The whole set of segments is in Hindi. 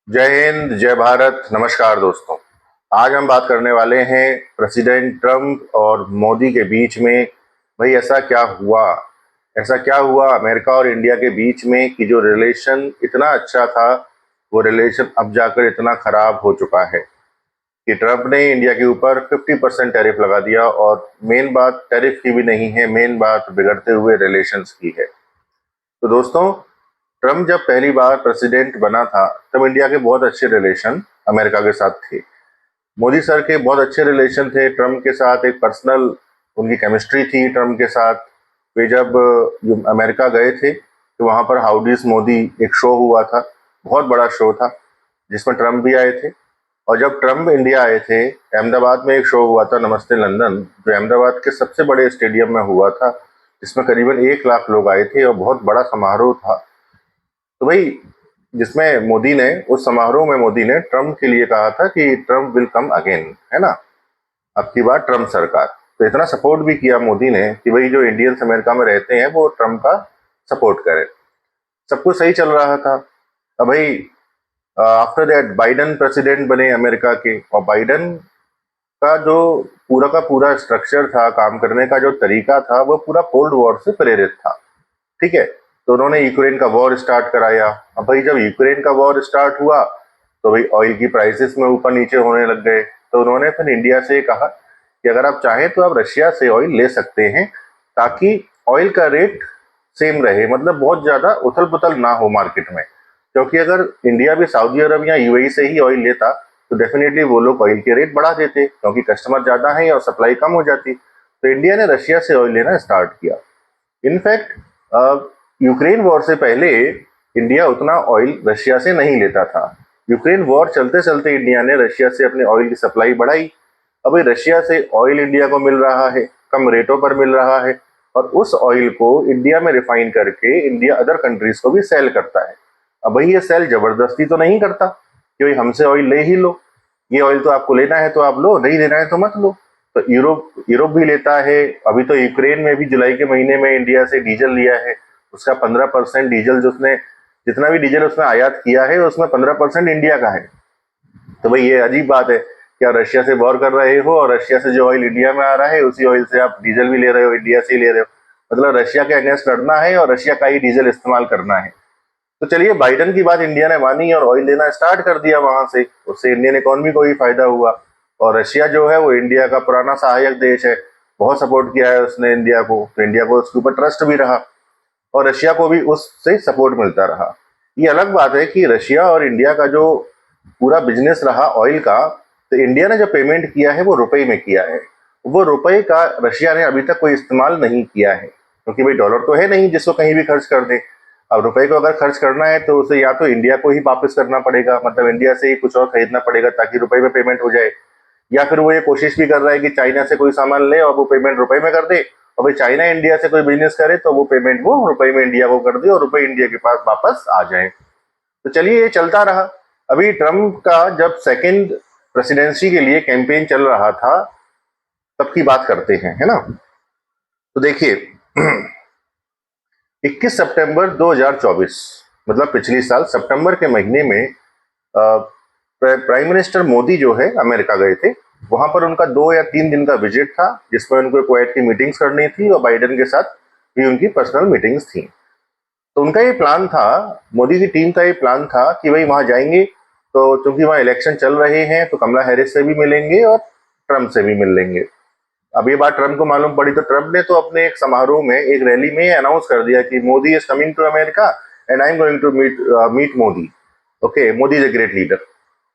जय हिंद, जय भारत, नमस्कार दोस्तों। आज हम बात करने वाले हैं प्रेसिडेंट ट्रम्प और मोदी के बीच में। भाई ऐसा क्या हुआ अमेरिका और इंडिया के बीच में कि जो रिलेशन इतना अच्छा था, वो रिलेशन अब जाकर इतना खराब हो चुका है कि ट्रम्प ने इंडिया के ऊपर 50% टैरिफ लगा दिया। और मेन बात टैरिफ की भी नहीं है, मेन बात बिगड़ते हुए रिलेशंस की है। तो दोस्तों, ट्रम्प जब पहली बार प्रेसिडेंट बना था तब इंडिया के बहुत अच्छे रिलेशन अमेरिका के साथ थे। मोदी सर के बहुत अच्छे रिलेशन थे ट्रम्प के साथ, एक पर्सनल उनकी केमिस्ट्री थी ट्रम्प के साथ। वे जब अमेरिका गए थे तो वहाँ पर हाउडीज मोदी एक शो हुआ था, बहुत बड़ा शो था जिसमें ट्रम्प भी आए थे। और जब ट्रम्प इंडिया आए थे, अहमदाबाद में एक शो हुआ था नमस्ते लंदन, जो अहमदाबाद के सबसे बड़े स्टेडियम में हुआ था, जिसमें करीबन 1 लाख लोग आए थे और बहुत बड़ा समारोह था। तो भाई, जिसमें मोदी ने उस समारोह में मोदी ने ट्रम्प के लिए कहा था कि ट्रम्प विल कम अगेन, है ना, अब की बार ट्रम्प सरकार। तो इतना सपोर्ट भी किया मोदी ने कि भाई जो इंडियंस अमेरिका में रहते हैं वो ट्रम्प का सपोर्ट करें। सब कुछ सही चल रहा था। अब भाई आफ्टर दैट बाइडन प्रेसिडेंट बने अमेरिका के, और बाइडन का जो पूरा का पूरा स्ट्रक्चर था, काम करने का जो तरीका था, वो पूरा कोल्ड वॉर से प्रेरित था। ठीक है, तो उन्होंने यूक्रेन का वॉर स्टार्ट कराया। अब भाई जब यूक्रेन का वॉर स्टार्ट हुआ तो भाई ऑयल की प्राइसेस में ऊपर नीचे होने लग गए। तो उन्होंने फिर इंडिया से कहा कि अगर आप चाहें तो आप रशिया से ऑयल ले सकते हैं, ताकि ऑयल का रेट सेम रहे, मतलब बहुत ज्यादा उथल पुथल ना हो मार्केट में। क्योंकि अगर इंडिया भी सऊदी अरब या यूएई से ही ऑयल लेता तो डेफिनेटली वो लोग ऑयल के रेट बढ़ा देते, क्योंकि कस्टमर ज्यादा है और सप्लाई कम हो जाती। तो इंडिया ने रशिया से ऑयल लेना स्टार्ट किया। इनफैक्ट यूक्रेन वॉर से पहले इंडिया उतना ऑयल रशिया से नहीं लेता था। यूक्रेन वॉर चलते चलते इंडिया ने रशिया से अपने ऑयल की सप्लाई बढ़ाई। अब रशिया से ऑयल इंडिया को मिल रहा है, कम रेटों पर मिल रहा है, और उस ऑयल को इंडिया में रिफाइन करके इंडिया अदर कंट्रीज को भी सेल करता है। अब भाई ये सेल जबरदस्ती तो नहीं करता कि भाई हमसे ऑयल ले ही लो, ये ऑयल तो आपको लेना है तो आप लो, नहीं लेना है तो मत लो। तो यूरोप यूरोप भी लेता है। अभी तो यूक्रेन में भी जुलाई के महीने में इंडिया से डीजल लिया है। उसका 15% डीजल, जो उसने जितना भी डीजल उसने आयात किया है उसमें 15% इंडिया का है। तो भाई ये अजीब बात है कि आप रशिया से वॉर कर रहे हो और रशिया से जो ऑयल इंडिया में आ रहा है उसी ऑयल से आप डीजल भी ले रहे हो, इंडिया से ही ले रहे हो। मतलब रशिया के अगेंस्ट लड़ना है और रशिया का ही डीजल इस्तेमाल करना है। तो चलिए, बाइडन की बात इंडिया ने मानी और ऑयल लेना स्टार्ट कर दिया वहां से। उससे इंडियन इकोनॉमी को भी फायदा हुआ। और रशिया जो है वो इंडिया का पुराना सहायक देश है, बहुत सपोर्ट किया है उसने इंडिया को, तो इंडिया को उसके ऊपर ट्रस्ट भी रहा और रशिया को भी उससे सपोर्ट मिलता रहा। ये अलग बात है कि रशिया और इंडिया का जो पूरा बिजनेस रहा ऑयल का, तो इंडिया ने जो पेमेंट किया है वो रुपए में किया है। वो रुपए का रशिया ने अभी तक कोई इस्तेमाल नहीं किया है, क्योंकि भाई डॉलर तो है नहीं जिसको कहीं भी खर्च कर दे। अब रुपए को अगर खर्च करना है तो उसे या तो इंडिया को ही वापस करना पड़ेगा, मतलब इंडिया से ही कुछ और खरीदना पड़ेगा ताकि रुपए में पेमेंट हो जाए, या फिर वो ये कोशिश भी कर रहा है कि चाइना से कोई सामान ले और वो पेमेंट रुपए में कर दे, और भाई चाइना इंडिया से कोई बिजनेस करे तो वो पेमेंट वो रुपए में इंडिया को कर दे और रुपए इंडिया के पास वापस आ जाए। तो चलिए, ये चलता रहा। अभी ट्रम्प का जब सेकेंड प्रेसिडेंसी के लिए कैंपेन चल रहा था तब की बात करते हैं, है ना। तो देखिए 21 सितंबर 2024, मतलब पिछली साल सितंबर के महीने में प्राइम मिनिस्टर मोदी जो है अमेरिका गए थे। वहां पर उनका 2 या 3 दिन का विजिट था, जिसमें उनको क्वेट की मीटिंग्स करनी थी और बाइडेन के साथ भी उनकी पर्सनल मीटिंग्स थी। तो उनका ये प्लान था, मोदी की टीम का ये प्लान था कि भाई वहां जाएंगे तो चूंकि वहां इलेक्शन चल रहे हैं तो कमला हैरिस से भी मिलेंगे और ट्रम्प से भी मिल लेंगे। अब ये बात ट्रम्प को मालूम पड़ी तो ट्रम्प ने तो अपने एक समारोह में, एक रैली में अनाउंस कर दिया कि Modi is coming to America and I am going to meet Modi. Okay, Modi is a great leader,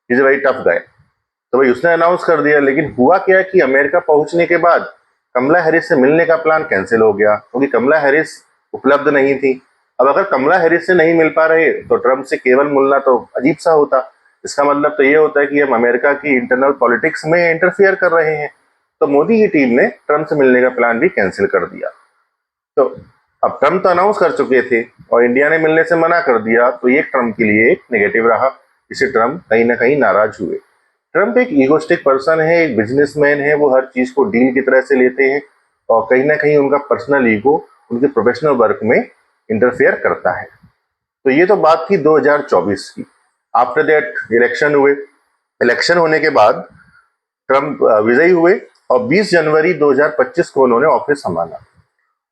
is a very tough guy. तो भाई उसने अनाउंस कर दिया, लेकिन हुआ क्या कि अमेरिका पहुंचने के बाद कमला हैरिस से मिलने का प्लान कैंसिल हो गया, क्योंकि कमला हैरिस उपलब्ध नहीं थी। अब अगर कमला हैरिस से नहीं मिल पा रहे तो ट्रम्प से केवल मिलना तो अजीब सा होता। इसका मतलब तो ये होता है कि हम अमेरिका की इंटरनल पॉलिटिक्स में इंटरफियर कर रहे हैं। तो मोदी की टीम ने ट्रम्प से मिलने का प्लान भी कैंसिल कर दिया। तो अब ट्रम्प तो अनाउंस कर चुके थे और इंडिया ने मिलने से मना कर दिया, तो ये ट्रम्प के लिए एक नेगेटिव रहा, जिससे ट्रम्प कहीं ना कहीं नाराज हुए। ट्रम्प एक ईगोस्टिक पर्सन है, एक बिजनेसमैन है, वो हर चीज को डील की तरह से लेते हैं और कहीं ना कहीं उनका पर्सनल ईगो उनके प्रोफेशनल वर्क में इंटरफेयर करता है। तो ये तो बात थी 2024 की। आफ्टर दैट इलेक्शन हुए, इलेक्शन होने के बाद ट्रंप विजयी हुए और 20 जनवरी 2025 को उन्होंने ऑफिस संभाला।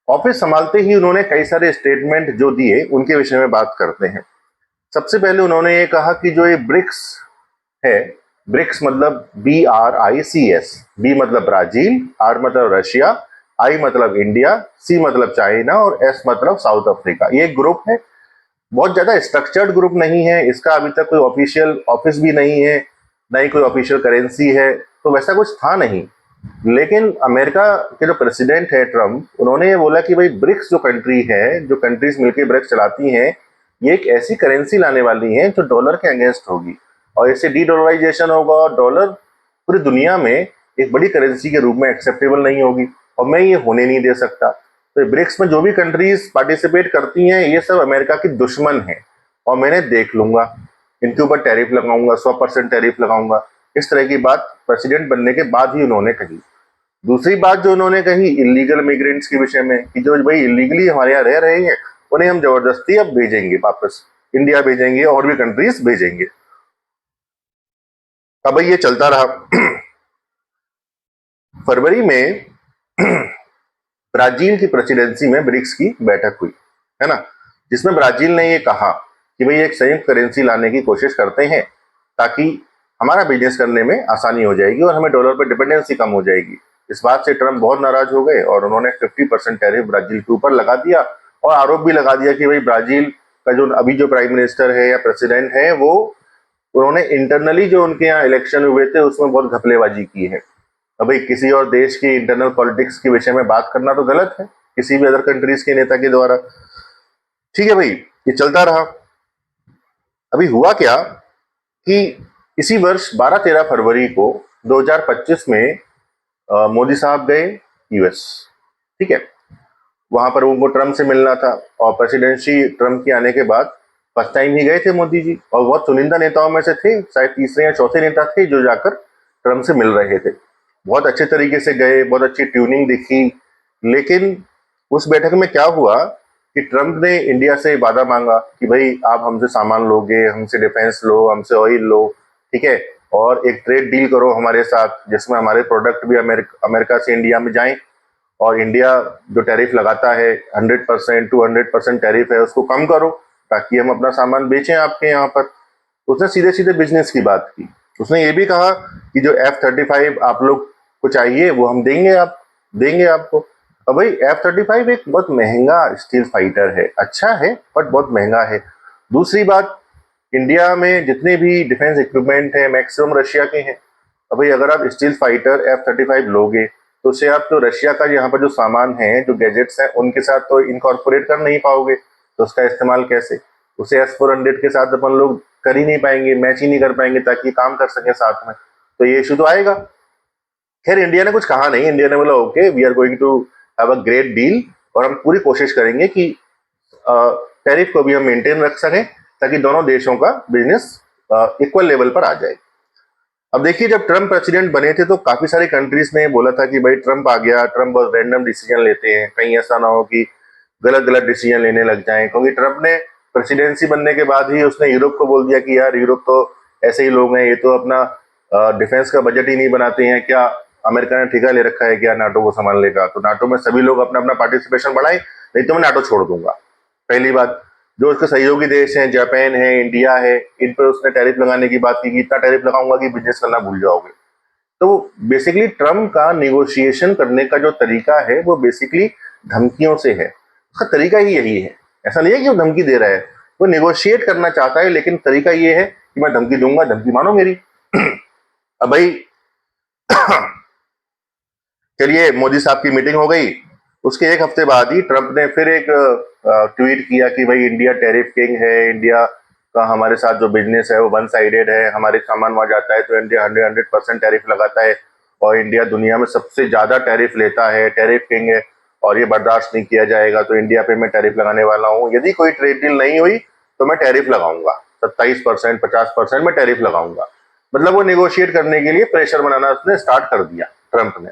ऑफिस संभालते ही उन्होंने कई सारे स्टेटमेंट जो दिए उनके विषय में बात करते हैं। सबसे पहले उन्होंने ये कहा कि जो ये ब्रिक्स है, ब्रिक्स मतलब BRICS, बी मतलब ब्राजील, आर मतलब रशिया, आई मतलब इंडिया, सी मतलब चाइना और एस मतलब साउथ अफ्रीका। ये एक ग्रुप है, बहुत ज्यादा स्ट्रक्चर्ड ग्रुप नहीं है, इसका अभी तक कोई ऑफिशियल ऑफिस भी नहीं है, ना ही कोई ऑफिशियल करेंसी है, तो वैसा कुछ था नहीं। लेकिन अमेरिका के जो प्रेसिडेंट है ट्रम्प, उन्होंने ये बोला कि भाई ब्रिक्स जो कंट्री है, जो कंट्रीज मिलकर ब्रिक्स चलाती हैं, ये एक ऐसी करेंसी लाने वाली है जो डॉलर के अगेंस्ट होगी और इससे डी डॉलराइजेशन होगा और डॉलर पूरी दुनिया में एक बड़ी करेंसी के रूप में एक्सेप्टेबल नहीं होगी और मैं ये होने नहीं दे सकता। तो ब्रिक्स में जो भी कंट्रीज पार्टिसिपेट करती हैं ये सब अमेरिका की दुश्मन है और मैंने देख लूंगा, इनके ऊपर टैरिफ लगाऊंगा, 100% टैरिफ लगाऊंगा। इस तरह की बात प्रेसिडेंट बनने के बाद ही उन्होंने कही। दूसरी बात जो उन्होंने कही इलीगल मिग्रेंट्स के विषय में कि जो भाई इलीगली हमारे यहाँ रह रहे हैं उन्हें हम जबरदस्ती अब भेजेंगे, वापस इंडिया भेजेंगे और भी कंट्रीज भेजेंगे। अब भाई ये चलता रहा। फरवरी में ब्राजील की प्रेसिडेंसी में ब्रिक्स की बैठक हुई, है ना, जिसमें ब्राजील ने ये कहा कि भाई एक संयुक्त करेंसी लाने की कोशिश करते हैं ताकि हमारा बिजनेस करने में आसानी हो जाएगी और हमें डॉलर पर डिपेंडेंसी कम हो जाएगी। इस बात से ट्रम्प बहुत नाराज हो गए और उन्होंने 50% टैरिफ ब्राजील के ऊपर लगा दिया और आरोप भी लगा दिया कि भाई ब्राजील का जो अभी जो प्राइम मिनिस्टर है या प्रेसिडेंट है वो, उन्होंने इंटरनली जो उनके यहाँ इलेक्शन हुए थे उसमें बहुत घपलेबाजी की है। अब भाई किसी और देश की इंटरनल पॉलिटिक्स के विषय में बात करना तो गलत है किसी भी अदर कंट्रीज के नेता के द्वारा। ठीक है भाई, ये चलता रहा। अभी हुआ क्या कि इसी वर्ष 12-13 फरवरी को 2025 में मोदी साहब गए यूएस। ठीक है, वहां पर उनको ट्रम्प से मिलना था और प्रेसिडेंसी ट्रम्प के आने के बाद फर्स्ट टाइम ही गए थे मोदी जी और बहुत चुनिंदा नेताओं में से थे, शायद तीसरे या चौथे नेता थे जो जाकर ट्रम्प से मिल रहे थे। बहुत अच्छे तरीके से गए, बहुत अच्छी ट्यूनिंग दिखी। लेकिन उस बैठक में क्या हुआ कि ट्रम्प ने इंडिया से वादा मांगा कि भाई आप हमसे सामान लोगे, हमसे डिफेंस लो, हमसे ऑयल लो, ठीक है, और एक ट्रेड डील करो हमारे साथ जिसमें हमारे प्रोडक्ट भी अमेरिका से इंडिया में जाएं और इंडिया जो टैरिफ लगाता है 100% 200% टैरिफ है उसको कम करो ताकि हम अपना सामान बेचें आपके यहाँ पर। उसने सीधे सीधे बिजनेस की बात की। उसने ये भी कहा कि जो F-35 आप लोग को चाहिए वो हम देंगे आपको। अब भाई F-35 एक बहुत महंगा स्टील फाइटर है, अच्छा है बट बहुत महंगा है। दूसरी बात, इंडिया में जितने भी डिफेंस इक्विपमेंट है मैक्सिमम रशिया के हैं। अब भाई अगर आप स्टील फाइटर F-35 लोगे तो उससे आप तो रशिया का यहाँ पर जो सामान है, जो गैजेट्स हैं, उनके साथ तो इनकॉर्पोरेट कर नहीं पाओगे, तो उसका इस्तेमाल कैसे? उसे S-400 के साथ अपन लोग कर ही नहीं पाएंगे, मैच ही नहीं कर पाएंगे ताकि काम कर सके साथ में, तो ये इशू तो आएगा। खैर इंडिया ने कुछ कहा नहीं, इंडिया ने बोला okay we are going to have a great deal और हम पूरी कोशिश करेंगे कि टैरिफ को भी हम मेंटेन रख सकें ताकि दोनों देशों का बिजनेस इक्वल लेवल पर आ जाए। अब देखिए जब ट्रम्प प्रेसिडेंट बने थे तो काफी सारी कंट्रीज ने बोला था कि भाई ट्रम्प आ गया, ट्रम्प बहुत रैंडम डिसीजन लेते हैं, कहीं ऐसा ना हो कि गलत गलत डिसीजन लेने लग जाएं, क्योंकि ट्रम्प ने प्रेसिडेंसी बनने के बाद ही उसने यूरोप को बोल दिया कि यार यूरोप तो ऐसे ही लोग हैं, ये तो अपना डिफेंस का बजट ही नहीं बनाते हैं, क्या अमेरिका ने ठेका ले रखा है क्या नाटो को संभालने का? तो नाटो में सभी लोग अपना अपना पार्टिसिपेशन बढ़ाएं, नहीं तो मैं नाटो छोड़ दूंगा। पहली बात, जो उसके सहयोगी देश हैं, जापान है, इंडिया है, इन पर उसने टैरिफ लगाने की बात की कि इतना टैरिफ लगाऊंगा कि बिजनेस करना भूल जाओगे। तो बेसिकली ट्रम्प का निगोशिएशन करने का जो तरीका है वो बेसिकली धमकियों से है, उसका तरीका ही यही है। ऐसा नहीं है कि वो धमकी दे रहा है, वो निगोशिएट करना चाहता है, लेकिन तरीका ये है कि मैं धमकी दूंगा, धमकी मानो मेरी। अब भाई चलिए मोदी साहब की मीटिंग हो गई, उसके एक हफ्ते बाद ही ट्रम्प ने फिर एक ट्वीट किया कि भाई इंडिया टैरिफ किंग है, इंडिया का हमारे साथ जो बिजनेस है वो वन साइडेड है, हमारे सामान वहां जाता है तो इंडिया 100% टैरिफ लगाता है और इंडिया दुनिया में सबसे ज्यादा टैरिफ लेता है, टैरिफ किंग है और ये बर्दाश्त नहीं किया जाएगा, तो इंडिया पे मैं टैरिफ लगाने वाला हूँ, यदि कोई ट्रेड डील नहीं हुई तो मैं टैरिफ लगाऊंगा 27% 50% में टैरिफ लगाऊंगा। मतलब वो निगोशिएट करने के लिए प्रेशर बनाना उसने स्टार्ट कर दिया ट्रम्प ने।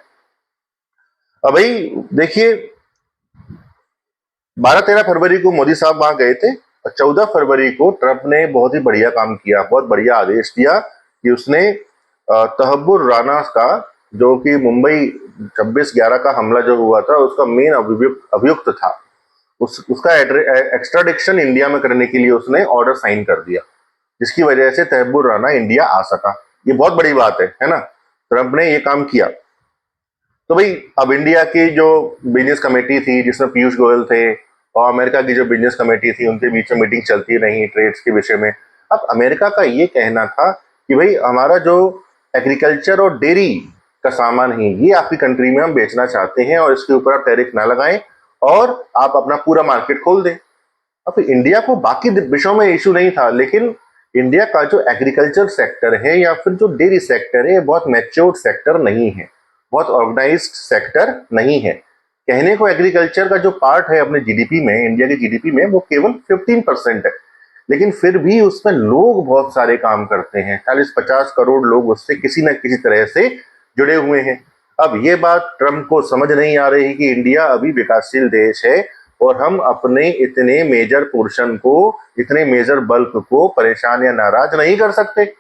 अब भाई देखिए 12-13 फरवरी को मोदी साहब वहां गए थे 14 फरवरी को ट्रंप ने बहुत ही बढ़िया काम किया, बहुत बढ़िया आदेश दिया कि उसने तहब्बुर राना का, जो कि मुंबई 26/11 का हमला जो हुआ था उसका मेन अभियुक्त था, उसका एक्स्ट्राडिक्शन इंडिया में करने के लिए उसने ऑर्डर साइन कर दिया, जिसकी वजह से तहब्बुर राना इंडिया आ सका। ये बहुत बड़ी बात है ना। ट्रंप ने ये काम किया। तो भाई अब इंडिया की जो बिजनेस कमेटी थी जिसमें पीयूष गोयल थे और अमेरिका की जो बिजनेस कमेटी थी, उनके बीच में मीटिंग चलती रही ट्रेड्स के विषय में। अब अमेरिका का ये कहना था कि भाई हमारा जो एग्रीकल्चर और डेयरी का सामान है ये आपकी कंट्री में हम बेचना चाहते हैं और इसके ऊपर आप टैरिफ ना लगाएं और आप अपना पूरा मार्केट खोल दें। अब इंडिया को बाकी विषयों में इशू नहीं था, लेकिन इंडिया का जो एग्रीकल्चर सेक्टर है या फिर जो डेयरी सेक्टर है बहुत मैच्योर्ड सेक्टर नहीं है, बहुत ऑर्गेनाइज्ड सेक्टर नहीं है। कहने को एग्रीकल्चर का जो पार्ट है अपने जीडीपी में, इंडिया की जीडीपी में, वो केवल 15% है, लेकिन फिर भी उसमें लोग बहुत सारे काम करते हैं। 40-50 करोड़ लोग उससे किसी न किसी तरह से जुड़े हुए हैं। अब ये बात ट्रंप को समझ नहीं आ रही कि इंडिया अभी विकासशील देश है और हम अपने इतने मेजर पोर्शन को, इतने मेजर बल्क को परेशान या नाराज नहीं कर सकते।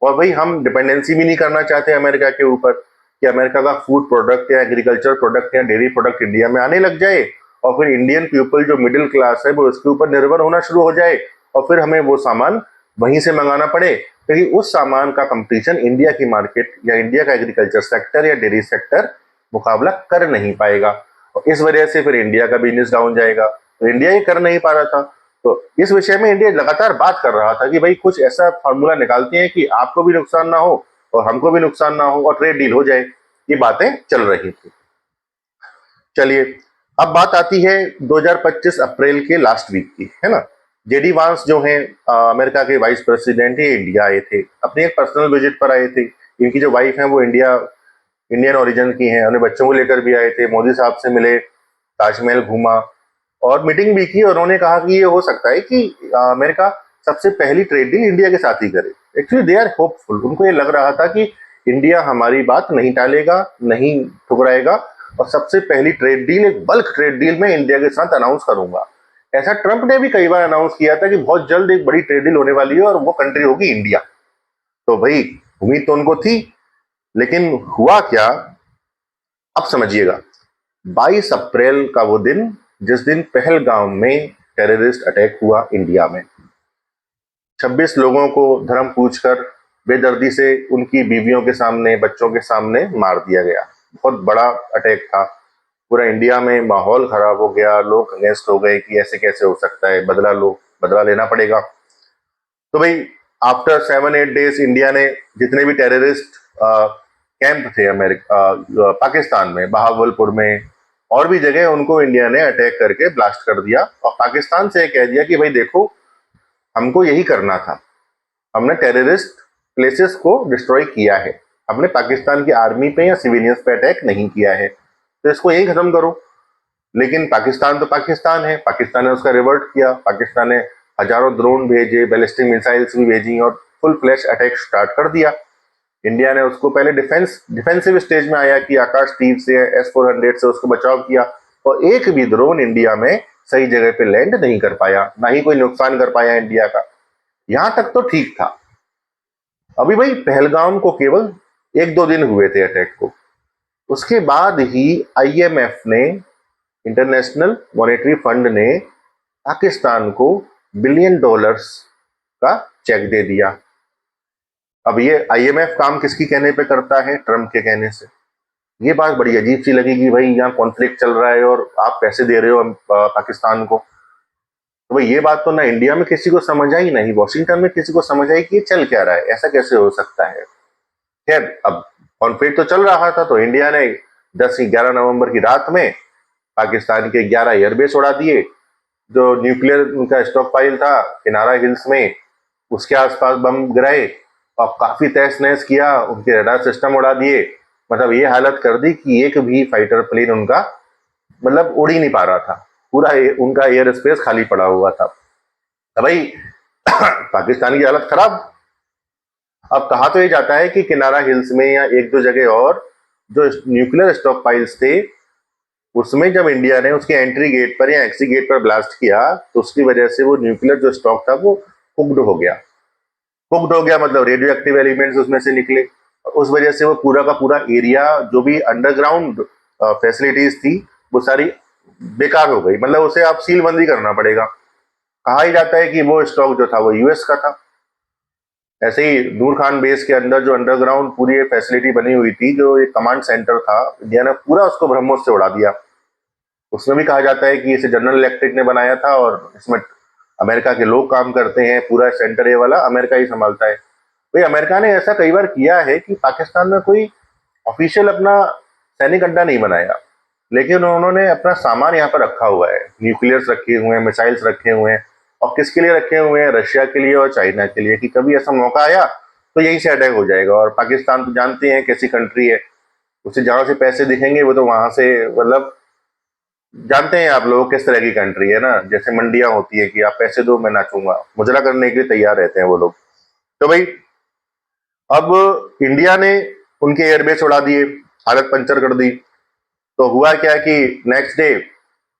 और भाई हम डिपेंडेंसी भी नहीं करना चाहते अमेरिका के ऊपर कि अमेरिका का फूड प्रोडक्ट या एग्रीकल्चर प्रोडक्ट या डेयरी प्रोडक्ट इंडिया में आने लग जाए और फिर इंडियन पीपल जो मिडिल क्लास है वो इसके ऊपर निर्भर होना शुरू हो जाए और फिर हमें वो सामान वहीं से मंगाना पड़े, क्योंकि उस सामान का कंपटीशन इंडिया की मार्केट या इंडिया का एग्रीकल्चर सेक्टर या डेयरी सेक्टर मुकाबला कर नहीं पाएगा और इस वजह से फिर इंडिया का बिजनेस डाउन जाएगा। तो इंडिया ये कर नहीं पा रहा था, तो इस विषय में इंडिया लगातार बात कर रहा था कि भाई कुछ ऐसा फार्मूला निकालते हैं कि आपको भी नुकसान ना हो और हमको भी नुकसान ना हो और ट्रेड डील हो जाए। ये बातें चल रही थी। चलिए अब बात आती है 2025 अप्रैल के लास्ट वीक की, है ना। जेडी वांस जो हैं अमेरिका के वाइस प्रेसिडेंट, ये इंडिया आए थे, अपने एक पर्सनल विजिट पर आए थे। इनकी जो वाइफ है वो इंडियन ओरिजिन की हैं, अपने बच्चों को लेकर भी आए थे, मोदी साहब से मिले, ताजमहल घूमा और मीटिंग भी की। और उन्होंने कहा कि ये हो सकता है कि अमेरिका सबसे पहली ट्रेड डील इंडिया के साथ ही करे। एक्चुअली दे आर होपफुल, उनको ये लग रहा था कि इंडिया हमारी बात नहीं टालेगा, नहीं ठुकराएगा और सबसे पहली ट्रेड डील, एक बल्क ट्रेड डील में इंडिया के साथ अनाउंस करूंगा। ऐसा ट्रंप ने भी कई बार अनाउंस किया था कि बहुत जल्द एक बड़ी ट्रेड डील होने वाली है और वो कंट्री होगी इंडिया। तो भाई उम्मीद तो उनको थी, लेकिन हुआ क्या अब समझिएगा। 22 अप्रैल का वो दिन जिस दिन पहलगाम में टेररिस्ट अटैक हुआ इंडिया में, 26 लोगों को धर्म पूछकर बेदर्दी से उनकी बीवियों के सामने, बच्चों के सामने मार दिया गया। बहुत बड़ा अटैक था, पूरा इंडिया में माहौल खराब हो गया, लोग अगेंस्ट हो गए कि ऐसे कैसे हो सकता है, बदला लो, बदला लेना पड़ेगा। तो भाई आफ्टर 7-8 डेज इंडिया ने जितने भी टेररिस्ट कैंप थे पाकिस्तान में, बहावलपुर में और भी जगह, उनको इंडिया ने अटैक करके ब्लास्ट कर दिया और पाकिस्तान से कह दिया कि भाई देखो हमको यही करना था, हमने टेररिस्ट प्लेसेस को डिस्ट्रॉय किया है, हमने पाकिस्तान की आर्मी पे या सिविलियंस पे अटैक नहीं किया है, तो इसको यही खत्म करो। लेकिन पाकिस्तान तो पाकिस्तान है, पाकिस्तान ने उसका रिवर्ट किया, पाकिस्तान ने हजारों ड्रोन भेजे, बैलिस्टिक मिसाइल्स भी भेजी और फुल फ्लैश अटैक स्टार्ट कर दिया। इंडिया ने उसको पहले डिफेंसिव स्टेज में आया कि आकाश तीर से, S-400 से उसको बचाव किया और एक भी ड्रोन इंडिया में सही जगह पे लैंड नहीं कर पाया, ना ही कोई नुकसान कर पाया इंडिया का। यहां तक तो ठीक था। अभी भाई पहलगाम को केवल 1-2 दिन हुए थे अटैक को, उसके बाद ही IMF ने, इंटरनेशनल मॉनेटरी फंड ने पाकिस्तान को $1 बिलियन का चेक दे दिया। अब ये IMF काम किसकी कहने पे करता है? ट्रंप के कहने से। ये बात बड़ी अजीब सी लगी कि भाई यहाँ कॉन्फ्लिक्ट चल रहा है और आप पैसे दे रहे हो पाकिस्तान को। तो भाई ये बात तो ना इंडिया में किसी को समझ आई, नहीं वॉशिंगटन में किसी को समझ आई कि ये चल क्या रहा है, ऐसा कैसे हो सकता है। खैर अब कॉन्फ्लिक्ट तो चल रहा था, तो इंडिया ने 10-11 नवंबर की रात में पाकिस्तान के 11 एयरबेस उड़ा दिए। जो न्यूक्लियर उनका स्टॉक पाइल था किनारा हिल्स में, उसके आसपास बम गिराए और काफी तहस नहस किया, उनके रडार सिस्टम उड़ा दिए। मतलब ये हालत कर दी कि एक भी फाइटर प्लेन उनका मतलब उड़ ही नहीं पा रहा था, पूरा उनका एयर स्पेस खाली पड़ा हुआ था। तो भाई पाकिस्तान की हालत खराब। अब कहा तो ये जाता है कि किनारा हिल्स में या 1-2 जगह और जो न्यूक्लियर स्टॉक पाइल्स थे उसमें जब इंडिया ने उसके एंट्री गेट पर या एग्जिट गेट पर ब्लास्ट किया तो उसकी वजह से वो न्यूक्लियर जो स्टॉक था वो कुक्ड हो गया। कुक्ड हो गया मतलब रेडियो एक्टिव एलिमेंट्स उसमें से निकले। उस वजह से वो पूरा का पूरा एरिया जो भी अंडरग्राउंड फैसिलिटीज थी वो सारी बेकार हो गई, मतलब उसे आप सील बंदी करना पड़ेगा। कहा ही जाता है कि वो स्टॉक जो था वो यूएस का था। ऐसे ही नूर खान बेस के अंदर जो अंडरग्राउंड पूरी फैसिलिटी बनी हुई थी, जो एक कमांड सेंटर था, इंडिया ने पूरा उसको ब्रह्मोस से उड़ा दिया। उसमें भी कहा जाता है कि इसे जनरल इलेक्ट्रिक ने बनाया था और इसमें अमेरिका के लोग काम करते हैं, पूरा सेंटर ये वाला अमेरिका ही संभालता है। भाई अमेरिका ने ऐसा कई बार किया है कि पाकिस्तान में कोई ऑफिशियल अपना सैनिक अड्डा नहीं बनाया, लेकिन उन्होंने अपना सामान यहाँ पर रखा हुआ है, न्यूक्लियर्स रखे हुए हैं, मिसाइल्स रखे हुए हैं। और किसके लिए रखे हुए हैं? रशिया के लिए और चाइना के लिए, कि कभी ऐसा मौका आया तो यहीं से अटैक हो जाएगा। और पाकिस्तान तो जानते हैं कैसी कंट्री है, उसे जहां से पैसे दिखेंगे वो तो वहां से, मतलब जानते हैं आप लोग किस तरह की कंट्री है ना, जैसे मंडियां होती है कि आप पैसे दो मैं नाचूंगा, मुजरा करने के लिए तैयार रहते हैं वो लोग। तो भाई अब इंडिया ने उनके एयरबेस उड़ा दिए, हालत पंचर कर दी। तो हुआ क्या कि नेक्स्ट डे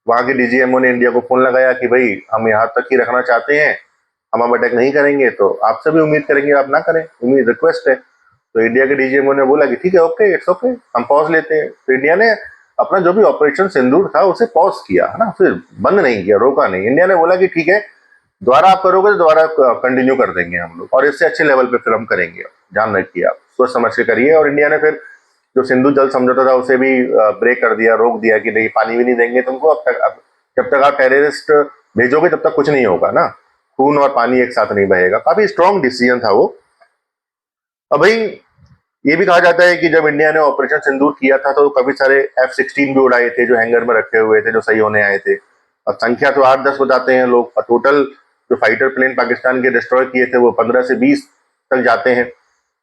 वहां के डीजीएमओ ने इंडिया को फोन लगाया कि भाई हम यहाँ तक ही रखना चाहते हैं, हम अब अटैक नहीं करेंगे, तो आपसे भी उम्मीद करेंगे आप ना करें, उम्मीद रिक्वेस्ट है। तो इंडिया के डीजीएमओ ने बोला कि ठीक है, ओके, इट्स ओके, हम पॉज लेते हैं। तो इंडिया ने अपना जो भी ऑपरेशन सिंदूर था उसे पॉज किया है ना, फिर बंद नहीं किया, रोका नहीं। इंडिया ने बोला कि ठीक है, दोबारा आप करोगे तो दोबारा कंटिन्यू कर देंगे हम लोग, और इससे अच्छे लेवल पे फिर हम करेंगे। ध्यान रखिए, आप सोच समझ के करिए। और इंडिया ने फिर जो सिंधु जल समझौता था उसे भी ब्रेक कर दिया, रोक दिया कि नहीं, पानी भी नहीं देंगे तुमको अब जब तक आप टेररिस्ट भेजोगे तब तक कुछ नहीं होगा ना, खून और पानी एक साथ नहीं बहेगा। काफी स्ट्रॉन्ग डिसीजन था वो। अब भाई ये भी कहा जाता है कि जब इंडिया ने ऑपरेशन सिंदूर किया था तो काफी सारे F-16 भी उड़ाए थे जो हैंगर में रखे हुए थे, जो सही होने आए थे। और संख्या तो 8-10 बताते हैं लोग, और टोटल जो फाइटर प्लेन पाकिस्तान के डिस्ट्रॉय किए थे वो 15 से 20 तक जाते हैं।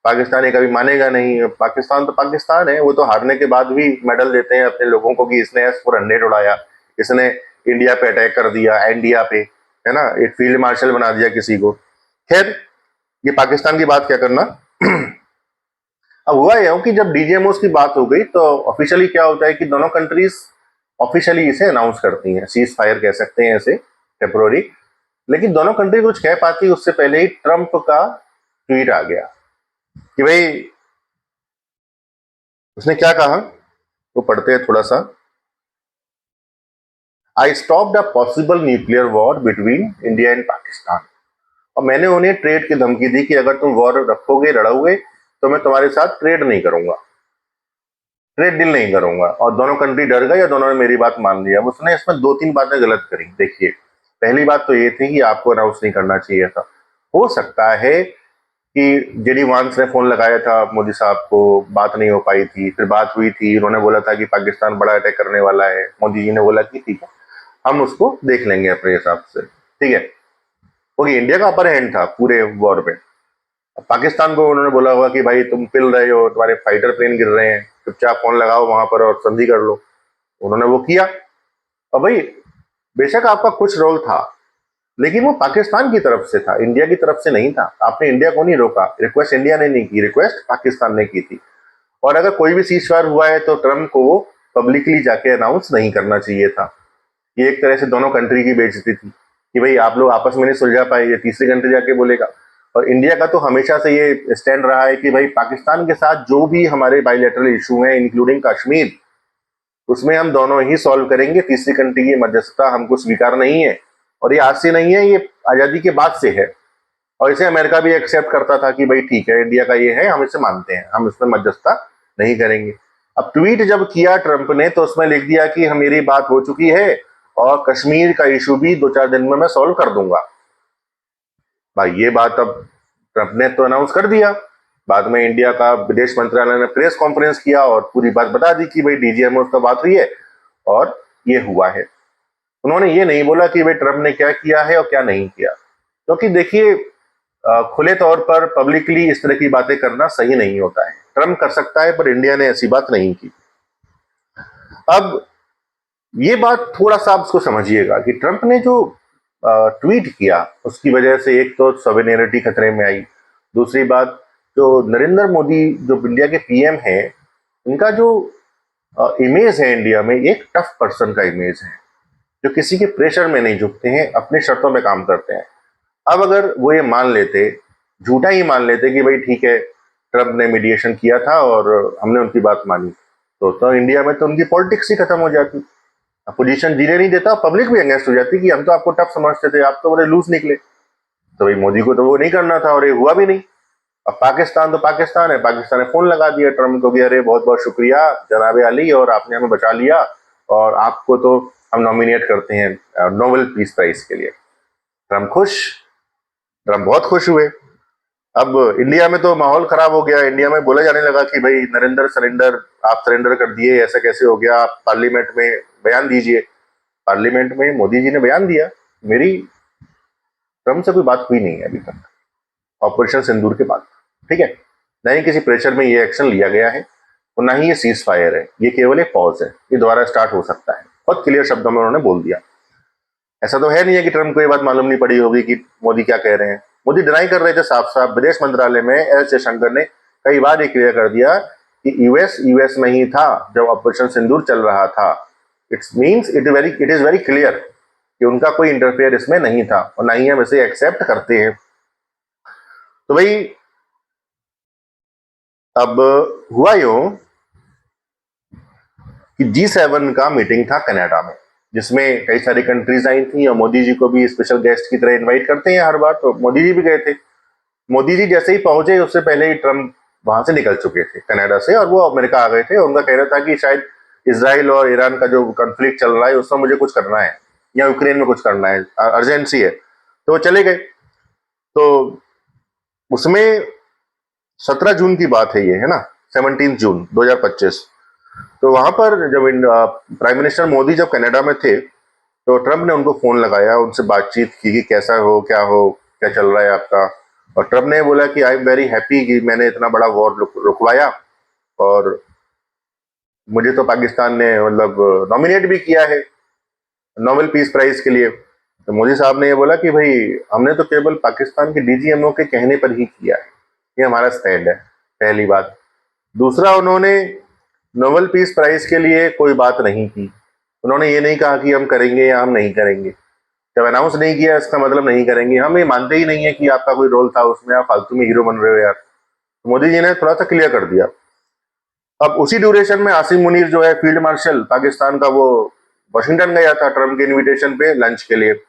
पाकिस्तान ये कभी मानेगा नहीं, पाकिस्तान तो पाकिस्तान है, वो तो हारने के बाद भी मेडल देते हैं अपने लोगों को कि इसने S-400 उड़ाया, इसने इंडिया पे अटैक कर दिया, इंडिया पे, है ना, एक फील्ड मार्शल बना दिया किसी को। खैर, ये पाकिस्तान की बात क्या करना। अब हुआ यह कि जब डीजीएमओस की बात हो गई तो ऑफिशियली क्या होता है कि दोनों कंट्रीज ऑफिशियली इसे अनाउंस करती हैं, सीज फायर कह सकते हैं इसे, टेम्पोररी। लेकिन दोनों कंट्री कुछ कह पाती उससे पहले ही ट्रंप का ट्वीट आ गया कि भाई, उसने क्या कहा वो पढ़ते हैं थोड़ा सा। I stopped a possible nuclear war between India and Pakistan. और मैंने उन्हें ट्रेड की धमकी दी कि अगर तुम वॉर रखोगे, लड़ोगे, तो मैं तुम्हारे साथ ट्रेड नहीं करूंगा, ट्रेड डील नहीं करूंगा। और दोनों कंट्री डर गए और दोनों ने मेरी बात मान लिया। उसने इसमें 2-3 बातें गलत करी। देखिए, पहली बात तो ये थी कि आपको अनाउंस नहीं करना चाहिए था। हो सकता है कि जेडी वांस ने फोन लगाया था मोदी साहब को, बात नहीं हो पाई थी, फिर बात हुई थी, उन्होंने बोला था कि पाकिस्तान बड़ा अटैक करने वाला है, मोदी जी ने बोला कि ठीक है, हम उसको देख लेंगे अपने हिसाब से, ठीक है। क्योंकि इंडिया का अपर हैंड था पूरे वॉर में। पाकिस्तान को उन्होंने बोला होगा कि भाई तुम पिल रहे हो, तुम्हारे फाइटर प्लेन गिर रहे हैं, चुपचाप फोन लगाओ वहां पर और संधि कर लो। उन्होंने वो किया। और भाई बेशक आपका कुछ रोल था, लेकिन वो पाकिस्तान की तरफ से था, इंडिया की तरफ से नहीं था। आपने इंडिया को नहीं रोका, रिक्वेस्ट इंडिया ने नहीं की, रिक्वेस्ट पाकिस्तान ने की थी। और अगर कोई भी सीज फायर हुआ है तो ट्रम्प को वो पब्लिकली जाके अनाउंस नहीं करना चाहिए था। ये एक तरह से दोनों कंट्री की बेइज्जती थी कि भाई आप लोग आपस में नहीं सुलझा पाए, ये तीसरी कंट्री जाके बोलेगा। और इंडिया का तो हमेशा से ये स्टैंड रहा है कि भाई पाकिस्तान के साथ जो भी हमारे बायलैटरल इशू हैं, इंक्लूडिंग कश्मीर, उसमें हम दोनों ही सॉल्व करेंगे, तीसरी कंट्री की मध्यस्थता हमको स्वीकार नहीं है। और ये आज से नहीं है, ये आजादी के बाद से है। और इसे अमेरिका भी एक्सेप्ट करता था कि भाई ठीक है, इंडिया का ये है, हम इसे मानते हैं, हम इसमें मध्यस्थता नहीं करेंगे। अब ट्वीट जब किया ट्रंप ने तो उसमें लिख दिया कि हम, मेरी बात हो चुकी है और कश्मीर का इशू भी 2-4 दिन में मैं सॉल्व कर दूंगा। भाई ये बात अब ट्रंप ने तो अनाउंस कर दिया। बाद में इंडिया का विदेश मंत्रालय ने प्रेस कॉन्फ्रेंस किया और पूरी बात बता दी कि भाई डीजीएमओ का बात हुई है और ये हुआ है। उन्होंने ये नहीं बोला कि भाई ट्रंप ने क्या किया है और क्या नहीं किया, क्योंकि देखिए खुले तौर पर पब्लिकली इस तरह की बातें करना सही नहीं होता है। ट्रंप कर सकता है पर इंडिया ने ऐसी बात नहीं की। अब ये बात थोड़ा सा आप उसको समझिएगा कि ट्रंप ने जो ट्वीट किया उसकी वजह से एक तो सॉवरेनिटी खतरे में आई। दूसरी बात, जो नरेंद्र मोदी जो इंडिया के पीएम हैं, उनका जो इमेज है इंडिया में, एक टफ पर्सन का इमेज है, जो किसी के प्रेशर में नहीं झुकते हैं, अपनी शर्तों में काम करते हैं। अब अगर वो ये मान लेते, झूठा ही मान लेते कि भाई ठीक है, ट्रम्प ने मीडिएशन किया था और हमने उनकी बात मानी, तो इंडिया में तो उनकी पॉलिटिक्स ही खत्म हो जाती, अपोजिशन जीने नहीं देता, पब्लिक भी अगेंस्ट हो जाती कि हम तो आपको टफ समझते थे, आप तो बड़े लूज निकले। तो भाई मोदी को तो वो नहीं करना था और ये हुआ भी नहीं। अब पाकिस्तान तो पाकिस्तान है, पाकिस्तान ने फोन लगा दिया ट्रम्प को कि अरे बहुत बहुत शुक्रिया जनाब अली, और आपने हमें बचा लिया, और आपको तो हम नॉमिनेट करते हैं नोबेल पीस प्राइज के लिए। ट्रम्प खुश, ट्रम्प बहुत खुश हुए। अब इंडिया में तो माहौल खराब हो गया, इंडिया में बोला जाने लगा कि भाई नरेंद्र सरेंडर, आप सरेंडर कर दिए, ऐसा कैसे हो गया, आप पार्लियामेंट में बयान दीजिए। पार्लियामेंट में मोदी जी ने बयान दिया, मेरी ट्रम्प से कोई बात हुई नहीं है अभी तक ऑपरेशन सिंदूर के बाद, ठीक है। ना ही किसी प्रेशर में ये एक्शन लिया गया है और ना ही ये सीज फायर है, ये केवल एक पॉज है, ये दोबारा स्टार्ट हो सकता है। बहुत क्लियर शब्दों में उन्होंने बोल दिया। ऐसा तो है नहीं है कि ट्रम्प को ये बात मालूम नहीं पड़ी होगी कि मोदी क्या कह रहे हैं। मोदी डिनाई कर रहे थे साफ साफ। विदेश मंत्रालय में एस जयशंकर ने कई बार ये क्लियर कर दिया कि यूएस में ही था जब ऑपरेशन सिंदूर चल रहा था। It's means it is very clear कि उनका कोई इंटरफेयर इसमें नहीं था और ना ही हम इसे एक्सेप्ट करते हैं। तो भाई अब हुआ यूं कि G7 का मीटिंग था कनाडा में, जिसमें कई सारी कंट्रीज आई थी और मोदी जी को भी स्पेशल गेस्ट की तरह इनवाइट करते हैं हर बार, तो मोदी जी भी गए थे। मोदी जी जैसे ही पहुंचे उससे पहले ही ट्रम्प वहां से निकल चुके थे कनाडा से, और वो अमेरिका आ गए थे। उनका कहना था कि शायद इसराइल और ईरान का जो कॉन्फ्लिक्ट चल रहा है उसमें मुझे कुछ करना है, या यूक्रेन में कुछ करना है, अर्जेंसी है, तो वो चले गए। तो उसमें 17 जून की बात है ये, है ना, 17 जून 2025। तो वहां पर जब प्राइम मिनिस्टर मोदी जब कनाडा में थे, तो ट्रम्प ने उनको फोन लगाया, उनसे बातचीत की कि कैसा हो, क्या चल रहा है आपका। और ट्रम्प ने बोला कि आई एम वेरी हैप्पी कि मैंने इतना बड़ा वॉर रुकवाया, और मुझे तो पाकिस्तान ने मतलब नॉमिनेट भी किया है नोबेल पीस प्राइज के लिए। तो मोदी साहब ने ये बोला कि भाई हमने तो केवल पाकिस्तान के डीजीएमओ के कहने पर ही किया है, ये हमारा स्टैंड है, पहली बात। दूसरा, उन्होंने नोबेल पीस प्राइज के लिए कोई बात नहीं की। उन्होंने ये नहीं कहा कि हम करेंगे या हम नहीं करेंगे। जब अनाउंस नहीं किया इसका मतलब नहीं करेंगे। हम ये मानते ही नहीं है कि आपका कोई रोल था उसमें, आप फालतू में हीरो बन रहे हो यार। तो मोदी जी ने थोड़ा सा क्लियर कर दिया। अब उसी ड्यूरेशन में आसिम मुनीर जो है फील्ड मार्शल पाकिस्तान का, वो वाशिंगटन गया था ट्रम्प के इन्विटेशन पे लंच के लिए।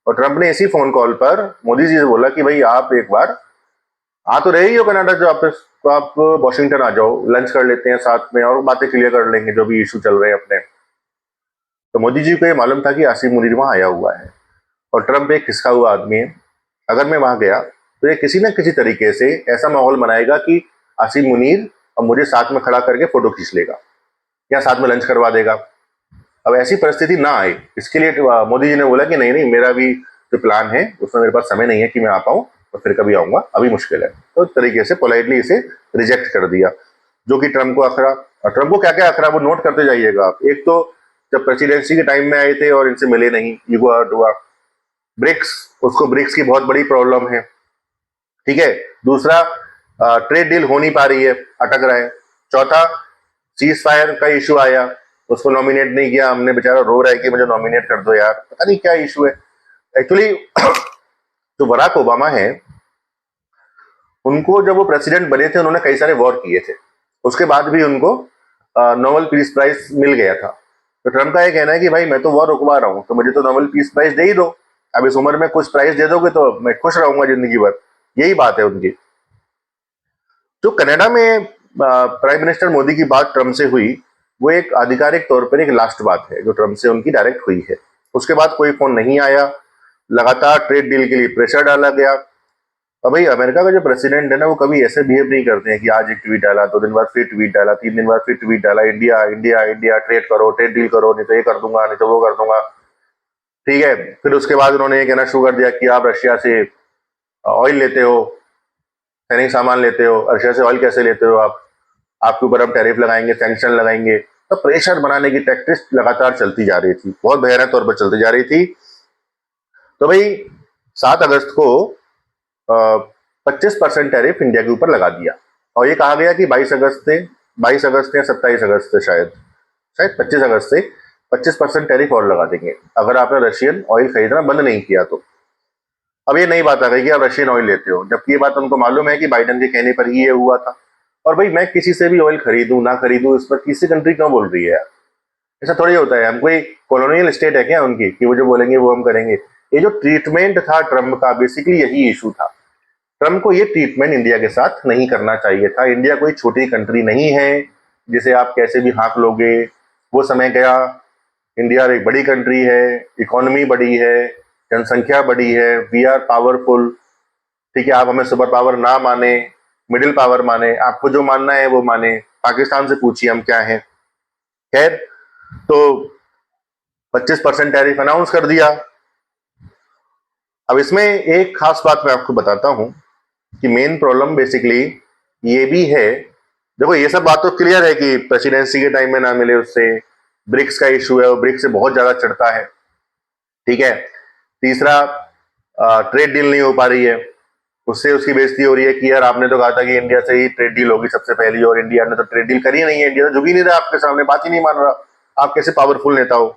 और ट्रम्प ने इसी फोन कॉल पर मोदी जी से बोला कि भाई आप एक बार आ तो रहे ही हो कनाडा जो वापस, तो आप वाशिंगटन आ जाओ, लंच कर लेते हैं साथ में और बातें क्लियर कर लेंगे जो भी इशू चल रहे हैं अपने। तो मोदी जी को ये मालूम था कि आसिम मुनीर वहां आया हुआ है और ट्रम्प एक खिसका हुआ आदमी है। अगर मैं वहां गया तो ये किसी न किसी तरीके से ऐसा माहौल बनाएगा कि आसिम मुनीर और मुझे साथ में खड़ा करके फोटो खींच लेगा या साथ में लंच करवा देगा। अब ऐसी परिस्थिति ना आए, इसके लिए मोदी जी ने बोला कि नहीं नहीं, मेरा भी जो प्लान है उसमें मेरे पास समय नहीं है कि मैं आ पाऊँ, तो फिर कभी आऊंगा, अभी मुश्किल है। तो इस तरीके से पोलाइटली इसे रिजेक्ट कर दिया, जो कि ट्रम्प को अखरा। और ट्रम्प को क्या क्या अखरा वो नोट करते जाइएगा आप। एक तो जब प्रेसिडेंसी के टाइम में आए थे और इनसे मिले नहीं, ईगो हर्ट हुआ। ब्रिक्स, उसको ब्रिक्स की बहुत बड़ी प्रॉब्लम है, ठीक है। दूसरा, ट्रेड डील हो नहीं पा रही है, अटक रहा है। चौथा, सीज फायर का इशू आया, उसको नॉमिनेट नहीं किया हमने, बेचारा रो रहा है कि मुझे नॉमिनेट कर दो यार, पता नहीं क्या इशू है एक्चुअली। जो बराक ओबामा है, उनको जब वो प्रेसिडेंट बने थे उन्होंने कई सारे वॉर किए थे, उसके बाद भी उनको नोबेल पीस प्राइज मिल गया था। तो ट्रम्प का ये कहना है कि भाई मैं तो वॉर रुकवा रहा हूँ, तो मुझे तो नोबेल पीस प्राइज दे ही दो। अब इस उम्र में कुछ प्राइज दे दोगे तो मैं खुश रहूंगा जिंदगी भर, यही बात है उनकी। जो कनाडा में प्राइम मिनिस्टर मोदी की बात ट्रम्प से हुई, वो एक आधिकारिक तौर पर एक लास्ट बात है जो ट्रम्प से उनकी डायरेक्ट हुई है। उसके बाद कोई फोन नहीं आया, लगातार ट्रेड डील के लिए प्रेशर डाला गया। अब भाई अमेरिका का जो प्रेसिडेंट है ना, वो कभी ऐसे बिहेव नहीं करते हैं कि आज एक ट्वीट डाला, 2 दिन बाद फिर ट्वीट डाला, 3 दिन बाद फिर ट्वीट डाला, इंडिया इंडिया इंडिया, ट्रेड करो, ट्रेड डील करो, नहीं तो ये कर दूंगा, नहीं तो वो कर दूंगा, ठीक है। फिर उसके बाद उन्होंने ये कहना शुरू कर दिया कि आप रशिया से ऑयल लेते हो, सैनिक सामान लेते हो, रशिया से ऑयल कैसे लेते हो आप, आपके ऊपर हम टैरिफ लगाएंगे, सैंक्शन लगाएंगे। तो प्रेशर बनाने की टैक्टिक्स लगातार चलती जा रही थी, बहुत भयानक तौर पर चलती जा रही थी। तो भाई 7 अगस्त को 25% टैरिफ इंडिया के ऊपर लगा दिया, और ये कहा गया कि 22 अगस्त से 27 अगस्त से शायद शायद 25 अगस्त से 25% टैरिफ और लगा देंगे अगर आपने रशियन ऑयल खरीदना बंद नहीं किया तो। अब ये नई बात आ गई कि आप रशियन ऑयल लेते हो, जबकि ये बात उनको मालूम है कि बाइडन के कहने पर ही ये हुआ था। और भाई मैं किसी से भी ऑयल खरीदूं ना खरीदूं, इस पर किसी कंट्री क्यों बोल रही है यार? ऐसा थोड़ी होता है, हम कोई कॉलोनियल स्टेट है क्या उनकी कि वो जो बोलेंगे वो हम करेंगे? ये जो ट्रीटमेंट था ट्रम्प का, बेसिकली यही इशू था। ट्रम्प को ये ट्रीटमेंट इंडिया के साथ नहीं करना चाहिए था। इंडिया कोई छोटी कंट्री नहीं है जिसे आप कैसे भी हाँक लोगे, वो समय गया। इंडिया एक बड़ी कंट्री है, इकोनॉमी बड़ी है, जनसंख्या बड़ी है, वी आर पावरफुल। ठीक है, आप हमें सुपर पावर ना माने, मिडिल पावर माने, आपको जो मानना है वो माने, पाकिस्तान से पूछिए हम क्या हैं। खैर, तो 25% टैरिफ अनाउंस कर दिया। अब इसमें एक खास बात मैं आपको बताता हूं कि मेन प्रॉब्लम बेसिकली ये भी है। देखो, ये सब बात तो क्लियर है कि प्रेसिडेंसी के टाइम में ना मिले उससे, ब्रिक्स का इशू है, वो ब्रिक्स से बहुत ज्यादा चढ़ता है। ठीक है, तीसरा ट्रेड डील नहीं हो पा रही है, उससे उसकी बेइज्जती हो रही है कि यार आपने तो कहा था कि इंडिया से ही ट्रेड डील होगी सबसे पहली, और इंडिया ने तो ट्रेड डील करी नहीं है, इंडिया तो झुक ही नहीं रहा आपके सामने, बात ही नहीं मान रहा। आप कैसे पावरफुल नेता हो?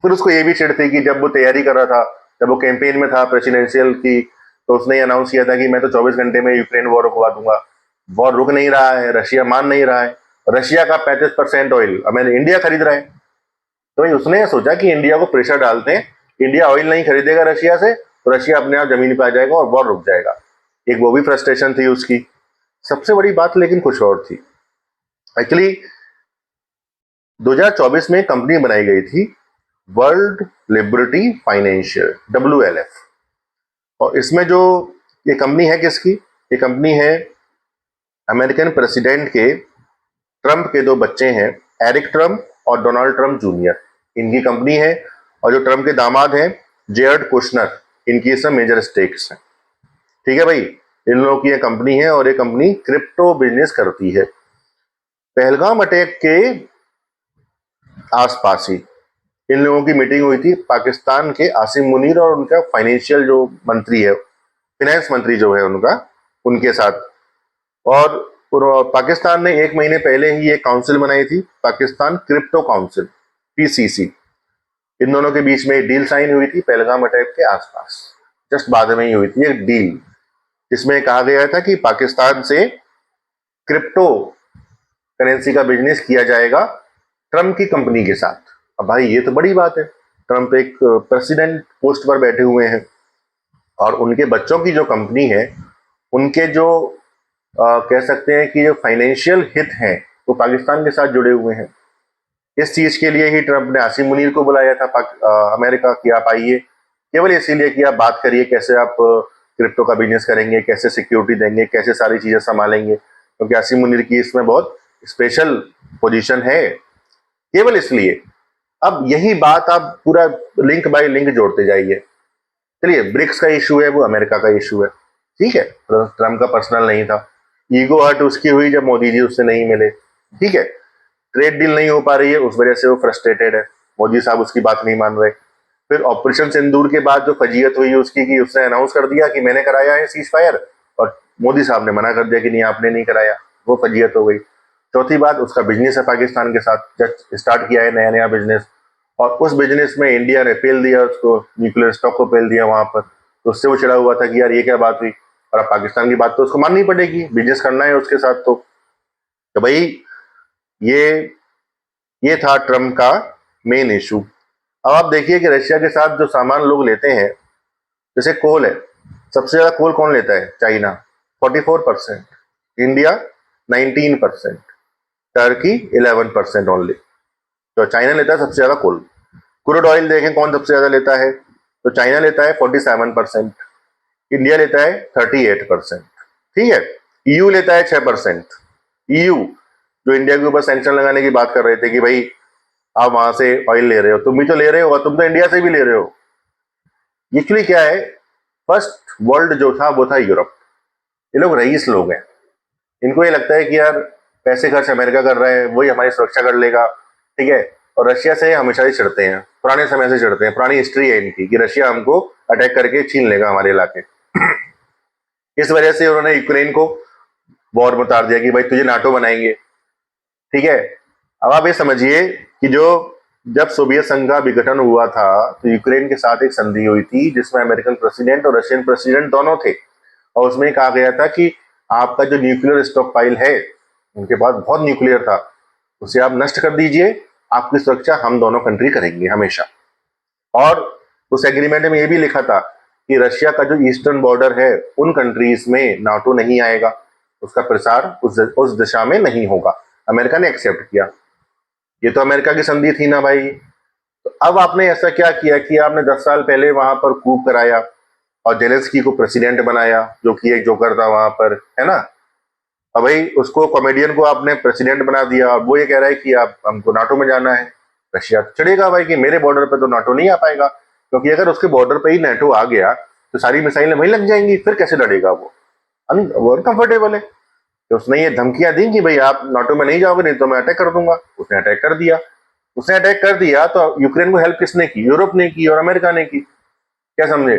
फिर उसको ये भी चिढ़ थी कि जब वो तैयारी कर रहा था, जब वो कैंपेन में था प्रेसिडेंशियल की, तो उसने अनाउंस किया था कि मैं तो 24 घंटे में यूक्रेन वॉर रुकवा दूंगा। वॉर रुक नहीं रहा है, रशिया मान नहीं रहा है। रशिया का 35% ऑयल हमें इंडिया खरीद रहा है। तो भाई उसने सोचा कि इंडिया को प्रेशर डालते हैं, इंडिया ऑयल नहीं खरीदेगा रशिया से तो रशिया अपने आप जमीन पे आ जाएगा और वॉर रुक जाएगा। एक वो भी फ्रस्ट्रेशन थी उसकी। सबसे बड़ी बात लेकिन कुछ और थी। एक्चुअली 2024 में कंपनी बनाई गई थी, वर्ल्ड लिबर्टी फाइनेंशियल, WLF। और इसमें जो ये कंपनी है किसकी? ये कंपनी है अमेरिकन प्रेसिडेंट के, ट्रंप के दो बच्चे हैं, एरिक ट्रंप और डोनाल्ड ट्रंप जूनियर, इनकी कंपनी है। और जो ट्रंप के दामाद हैं जेरड कुशनर, इनकी इसमें मेजर स्टेक्स हैं। ठीक है भाई, इन लोगों की ये कंपनी है और ये कंपनी क्रिप्टो बिजनेस करती है। पहलगाम अटैक के आसपास ही इन लोगों की मीटिंग हुई थी पाकिस्तान के आसिम मुनीर और उनका फाइनेंशियल जो मंत्री है, फिनेंस मंत्री जो है उनका, उनके साथ। और पाकिस्तान ने 1 महीने पहले ही एक काउंसिल बनाई थी, पाकिस्तान क्रिप्टो काउंसिल, PCC। इन दोनों के बीच में डील साइन हुई थी पहलगाम अटैक के आसपास, जस्ट बाद में ही हुई थी एक डील, जिसमें कहा गया था कि पाकिस्तान से क्रिप्टो करेंसी का बिजनेस किया जाएगा ट्रम्प की कंपनी के साथ। अब भाई ये तो बड़ी बात है, ट्रम्प एक प्रेसिडेंट पोस्ट पर बैठे हुए हैं और उनके बच्चों की जो कंपनी है, उनके जो कह सकते हैं कि जो फाइनेंशियल हित हैं वो पाकिस्तान के साथ जुड़े हुए हैं। इस चीज के लिए ही ट्रम्प ने आसिम मुनीर को बुलाया था अमेरिका कि आप आइए, केवल इसीलिए कि आप बात करिए कैसे आप क्रिप्टो का बिजनेस करेंगे, कैसे सिक्योरिटी देंगे, कैसे सारी चीजें संभालेंगे, क्योंकि आसिम मुनीर की इसमें बहुत स्पेशल पोजीशन है, केवल इसलिए। अब यही बात आप पूरा लिंक बाय लिंक जोड़ते जाइए। चलिए, ब्रिक्स का इशू है वो अमेरिका का इशू है, ठीक है, ट्रम्प का पर्सनल नहीं था। ईगो हर्ट उसकी हुई जब मोदी जी उससे नहीं मिले, ठीक है। ट्रेड डील नहीं हो पा रही है, उस वजह से वो फ्रस्ट्रेटेड है, मोदी साहब उसकी बात नहीं मान रहे। फिर ऑपरेशन सिंदूर के बाद जो फजीयत हुई उसकी कि उसने अनाउंस कर दिया कि मैंने कराया है सीज फायर, और मोदी साहब ने मना कर दिया कि नहीं आपने नहीं कराया, वो फजीयत हो गई। चौथी बात, उसका बिजनेस है पाकिस्तान के साथ, जस्ट स्टार्ट किया है नया नया बिजनेस, और उस बिजनेस में इंडिया ने पेल दिया उसको, न्यूक्लियर स्टॉक को पेल दिया वहां पर, तो उससे वो चिड़ा हुआ था कि यार ये क्या बात हुई। और अब पाकिस्तान की बात तो उसको माननी पड़ेगी, बिजनेस करना है उसके साथ। तो भाई ये ये था ट्रम्प का मेन इशू। अब आप देखिए कि रशिया के साथ जो सामान लोग लेते हैं, जैसे कोल है, सबसे ज्यादा कोल कौन लेता है? China, 44%, India 19%, Turkey 11% only. तो चाइना लेता है सबसे ज्यादा कोल। क्रूड ऑयल देखें कौन सबसे ज्यादा लेता है, तो चाइना लेता है 47%, इंडिया लेता है 38%, ठीक है। EU लेता है 6%। EU जो इंडिया के ऊपर सैंक्शन लगाने की बात कर रहे थे कि भाई आप वहां से ऑयल ले रहे हो, तुम भी तो ले रहे हो, तुम तो इंडिया से भी ले रहे हो। एक्चुअली क्या है, फर्स्ट वर्ल्ड जो था वो था यूरोप। ये लोग रईस लोग हैं, इनको ये लगता है कि यार पैसे खर्च अमेरिका कर रहा है, वही हमारी सुरक्षा कर लेगा, ठीक है। और रशिया से हमेशा ही चिढ़ते हैं, पुराने समय से चिढ़ते हैं, पुरानी हिस्ट्री है इनकी कि रशिया हमको अटैक करके छीन लेगा हमारे इलाके। इस वजह से उन्होंने यूक्रेन को वॉर में उतार दिया कि भाई तुझे नाटो बनाएंगे, ठीक है। अब आप ये समझिए कि जब सोवियत संघ का विघटन हुआ था तो यूक्रेन के साथ एक संधि हुई थी जिसमें अमेरिकन प्रेसिडेंट और रशियन प्रेसिडेंट दोनों थे, और उसमें कहा गया था कि आपका जो न्यूक्लियर स्टॉक पाइल है, उनके पास बहुत न्यूक्लियर था, उसे आप नष्ट कर दीजिए, आपकी सुरक्षा हम दोनों कंट्री करेंगे हमेशा। और उस एग्रीमेंट में ये भी लिखा था कि रशिया का जो ईस्टर्न बॉर्डर है उन कंट्रीज में नाटो नहीं आएगा, उसका प्रसार उस दिशा में नहीं होगा। अमेरिका ने एक्सेप्ट किया। ये तो अमेरिका की संधि थी ना भाई। तो अब आपने ऐसा क्या किया कि आपने 10 साल पहले वहां पर कूप कराया और जेलेंस्की को प्रेसिडेंट बनाया, जो कि एक जोकर था वहां पर, है ना। अब भाई उसको, कॉमेडियन को आपने प्रेसिडेंट बना दिया और वो ये कह रहा है कि आप हमको नाटो में जाना है। रशिया चढ़ेगा भाई कि मेरे बॉर्डर पे तो नाटो नहीं आ पाएगा, क्योंकि अगर उसके बॉर्डर पे ही नाटो आ गया तो सारी मिसाइलें वहीं लग जाएंगी, फिर कैसे लड़ेगा वो। वो अनकंफर्टेबल है। तो उसने ये धमकियां दी कि भाई आप नाटो में नहीं जाओगे, नहीं तो मैं अटैक कर दूंगा। उसने अटैक कर दिया। उसने अटैक कर दिया तो यूक्रेन को हेल्प किसने की? यूरोप ने की और अमेरिका ने की। क्या समझे?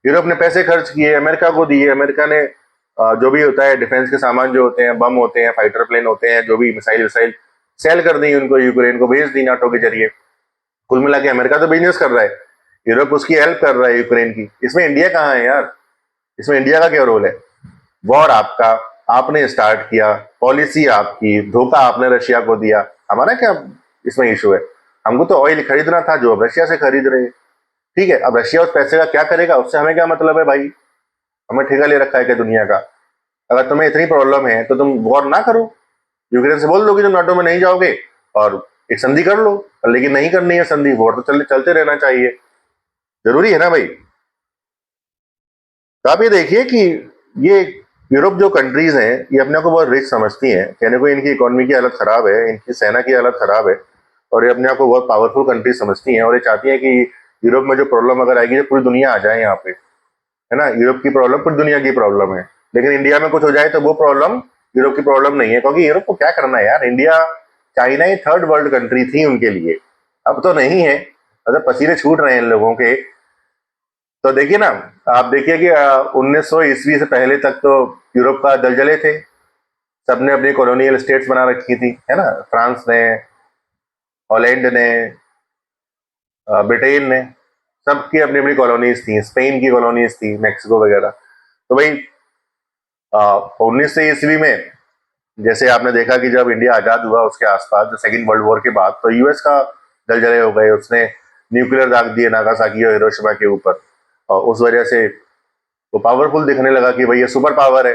यूरोप ने पैसे खर्च किए, अमेरिका को दिए। अमेरिका ने जो भी होता है डिफेंस के सामान जो होते हैं, बम होते हैं, फाइटर प्लेन होते हैं, जो भी मिसाइल विसाइल सेल कर दी उनको, यूक्रेन को भेज दी नाटो के जरिए। कुल मिला के अमेरिका तो बिजनेस कर रहा है, यूरोप उसकी हेल्प कर रहा है यूक्रेन की। इसमें इंडिया कहाँ है यार? इसमें इंडिया का क्या रोल है? वॉर आपका, आपने स्टार्ट किया, पॉलिसी आपकी, धोखा आपने रशिया को दिया, हमारा क्या इसमें इशू है? हमको तो ऑयल खरीदना था जो अब रशिया से खरीद रहे हैं। ठीक है, अब रशिया उस पैसे का क्या करेगा, उससे हमें क्या मतलब है भाई? हमें ठेका ले रखा है क्या दुनिया का? अगर तुम्हें इतनी प्रॉब्लम है तो तुम वॉर ना करो, यूक्रेन से बोल दो कि तुम नाटो में नहीं जाओगे और एक संधि कर लो। लेकिन नहीं करनी है संधि, वॉर तो चलते रहना चाहिए, जरूरी है ना भाई। तो आप ये देखिए कि ये यूरोप जो कंट्रीज हैं, ये अपने को बहुत रिच समझती हैं। कहने को इनकी इकोनॉमी की हालत खराब है, इनकी सेना की हालत खराब है, और ये अपने आप को बहुत पावरफुल कंट्री समझती हैं, और ये चाहती हैं कि यूरोप में जो प्रॉब्लम अगर आएगी तो पूरी दुनिया आ जाए यहाँ पे, है ना। यूरोप की प्रॉब्लम पूरी दुनिया की प्रॉब्लम है, लेकिन इंडिया में कुछ हो जाए तो वो प्रॉब्लम यूरोप की प्रॉब्लम नहीं है, क्योंकि यूरोप को क्या करना है यार। इंडिया, चाइना ही थर्ड वर्ल्ड कंट्री थी उनके लिए, अब तो नहीं है। मतलब पसीने छूट रहे हैं इन लोगों के। तो देखिए ना, आप देखिए कि 1900 ईस्वी से पहले तक तो यूरोप का दलदले थे, सबने अपनी कॉलोनियल स्टेट्स बना रखी थी, है ना। फ्रांस ने, हॉलैंड ने, ब्रिटेन ने, सबकी अपनी अपनी कॉलोनीज थी, स्पेन की कॉलोनीज थी, मैक्सिको वगैरह। तो भाई 1900 ईस्वी में जैसे आपने देखा कि जब इंडिया आजाद हुआ उसके आसपास सेकेंड वर्ल्ड वॉर के बाद, तो यूएस का दलदले हो गए, उसने न्यूक्लियर दाग दिए नागासाकी और हिरोशिमा के ऊपर, और उस वजह से वो पावरफुल दिखने लगा कि भाई ये सुपर पावर है।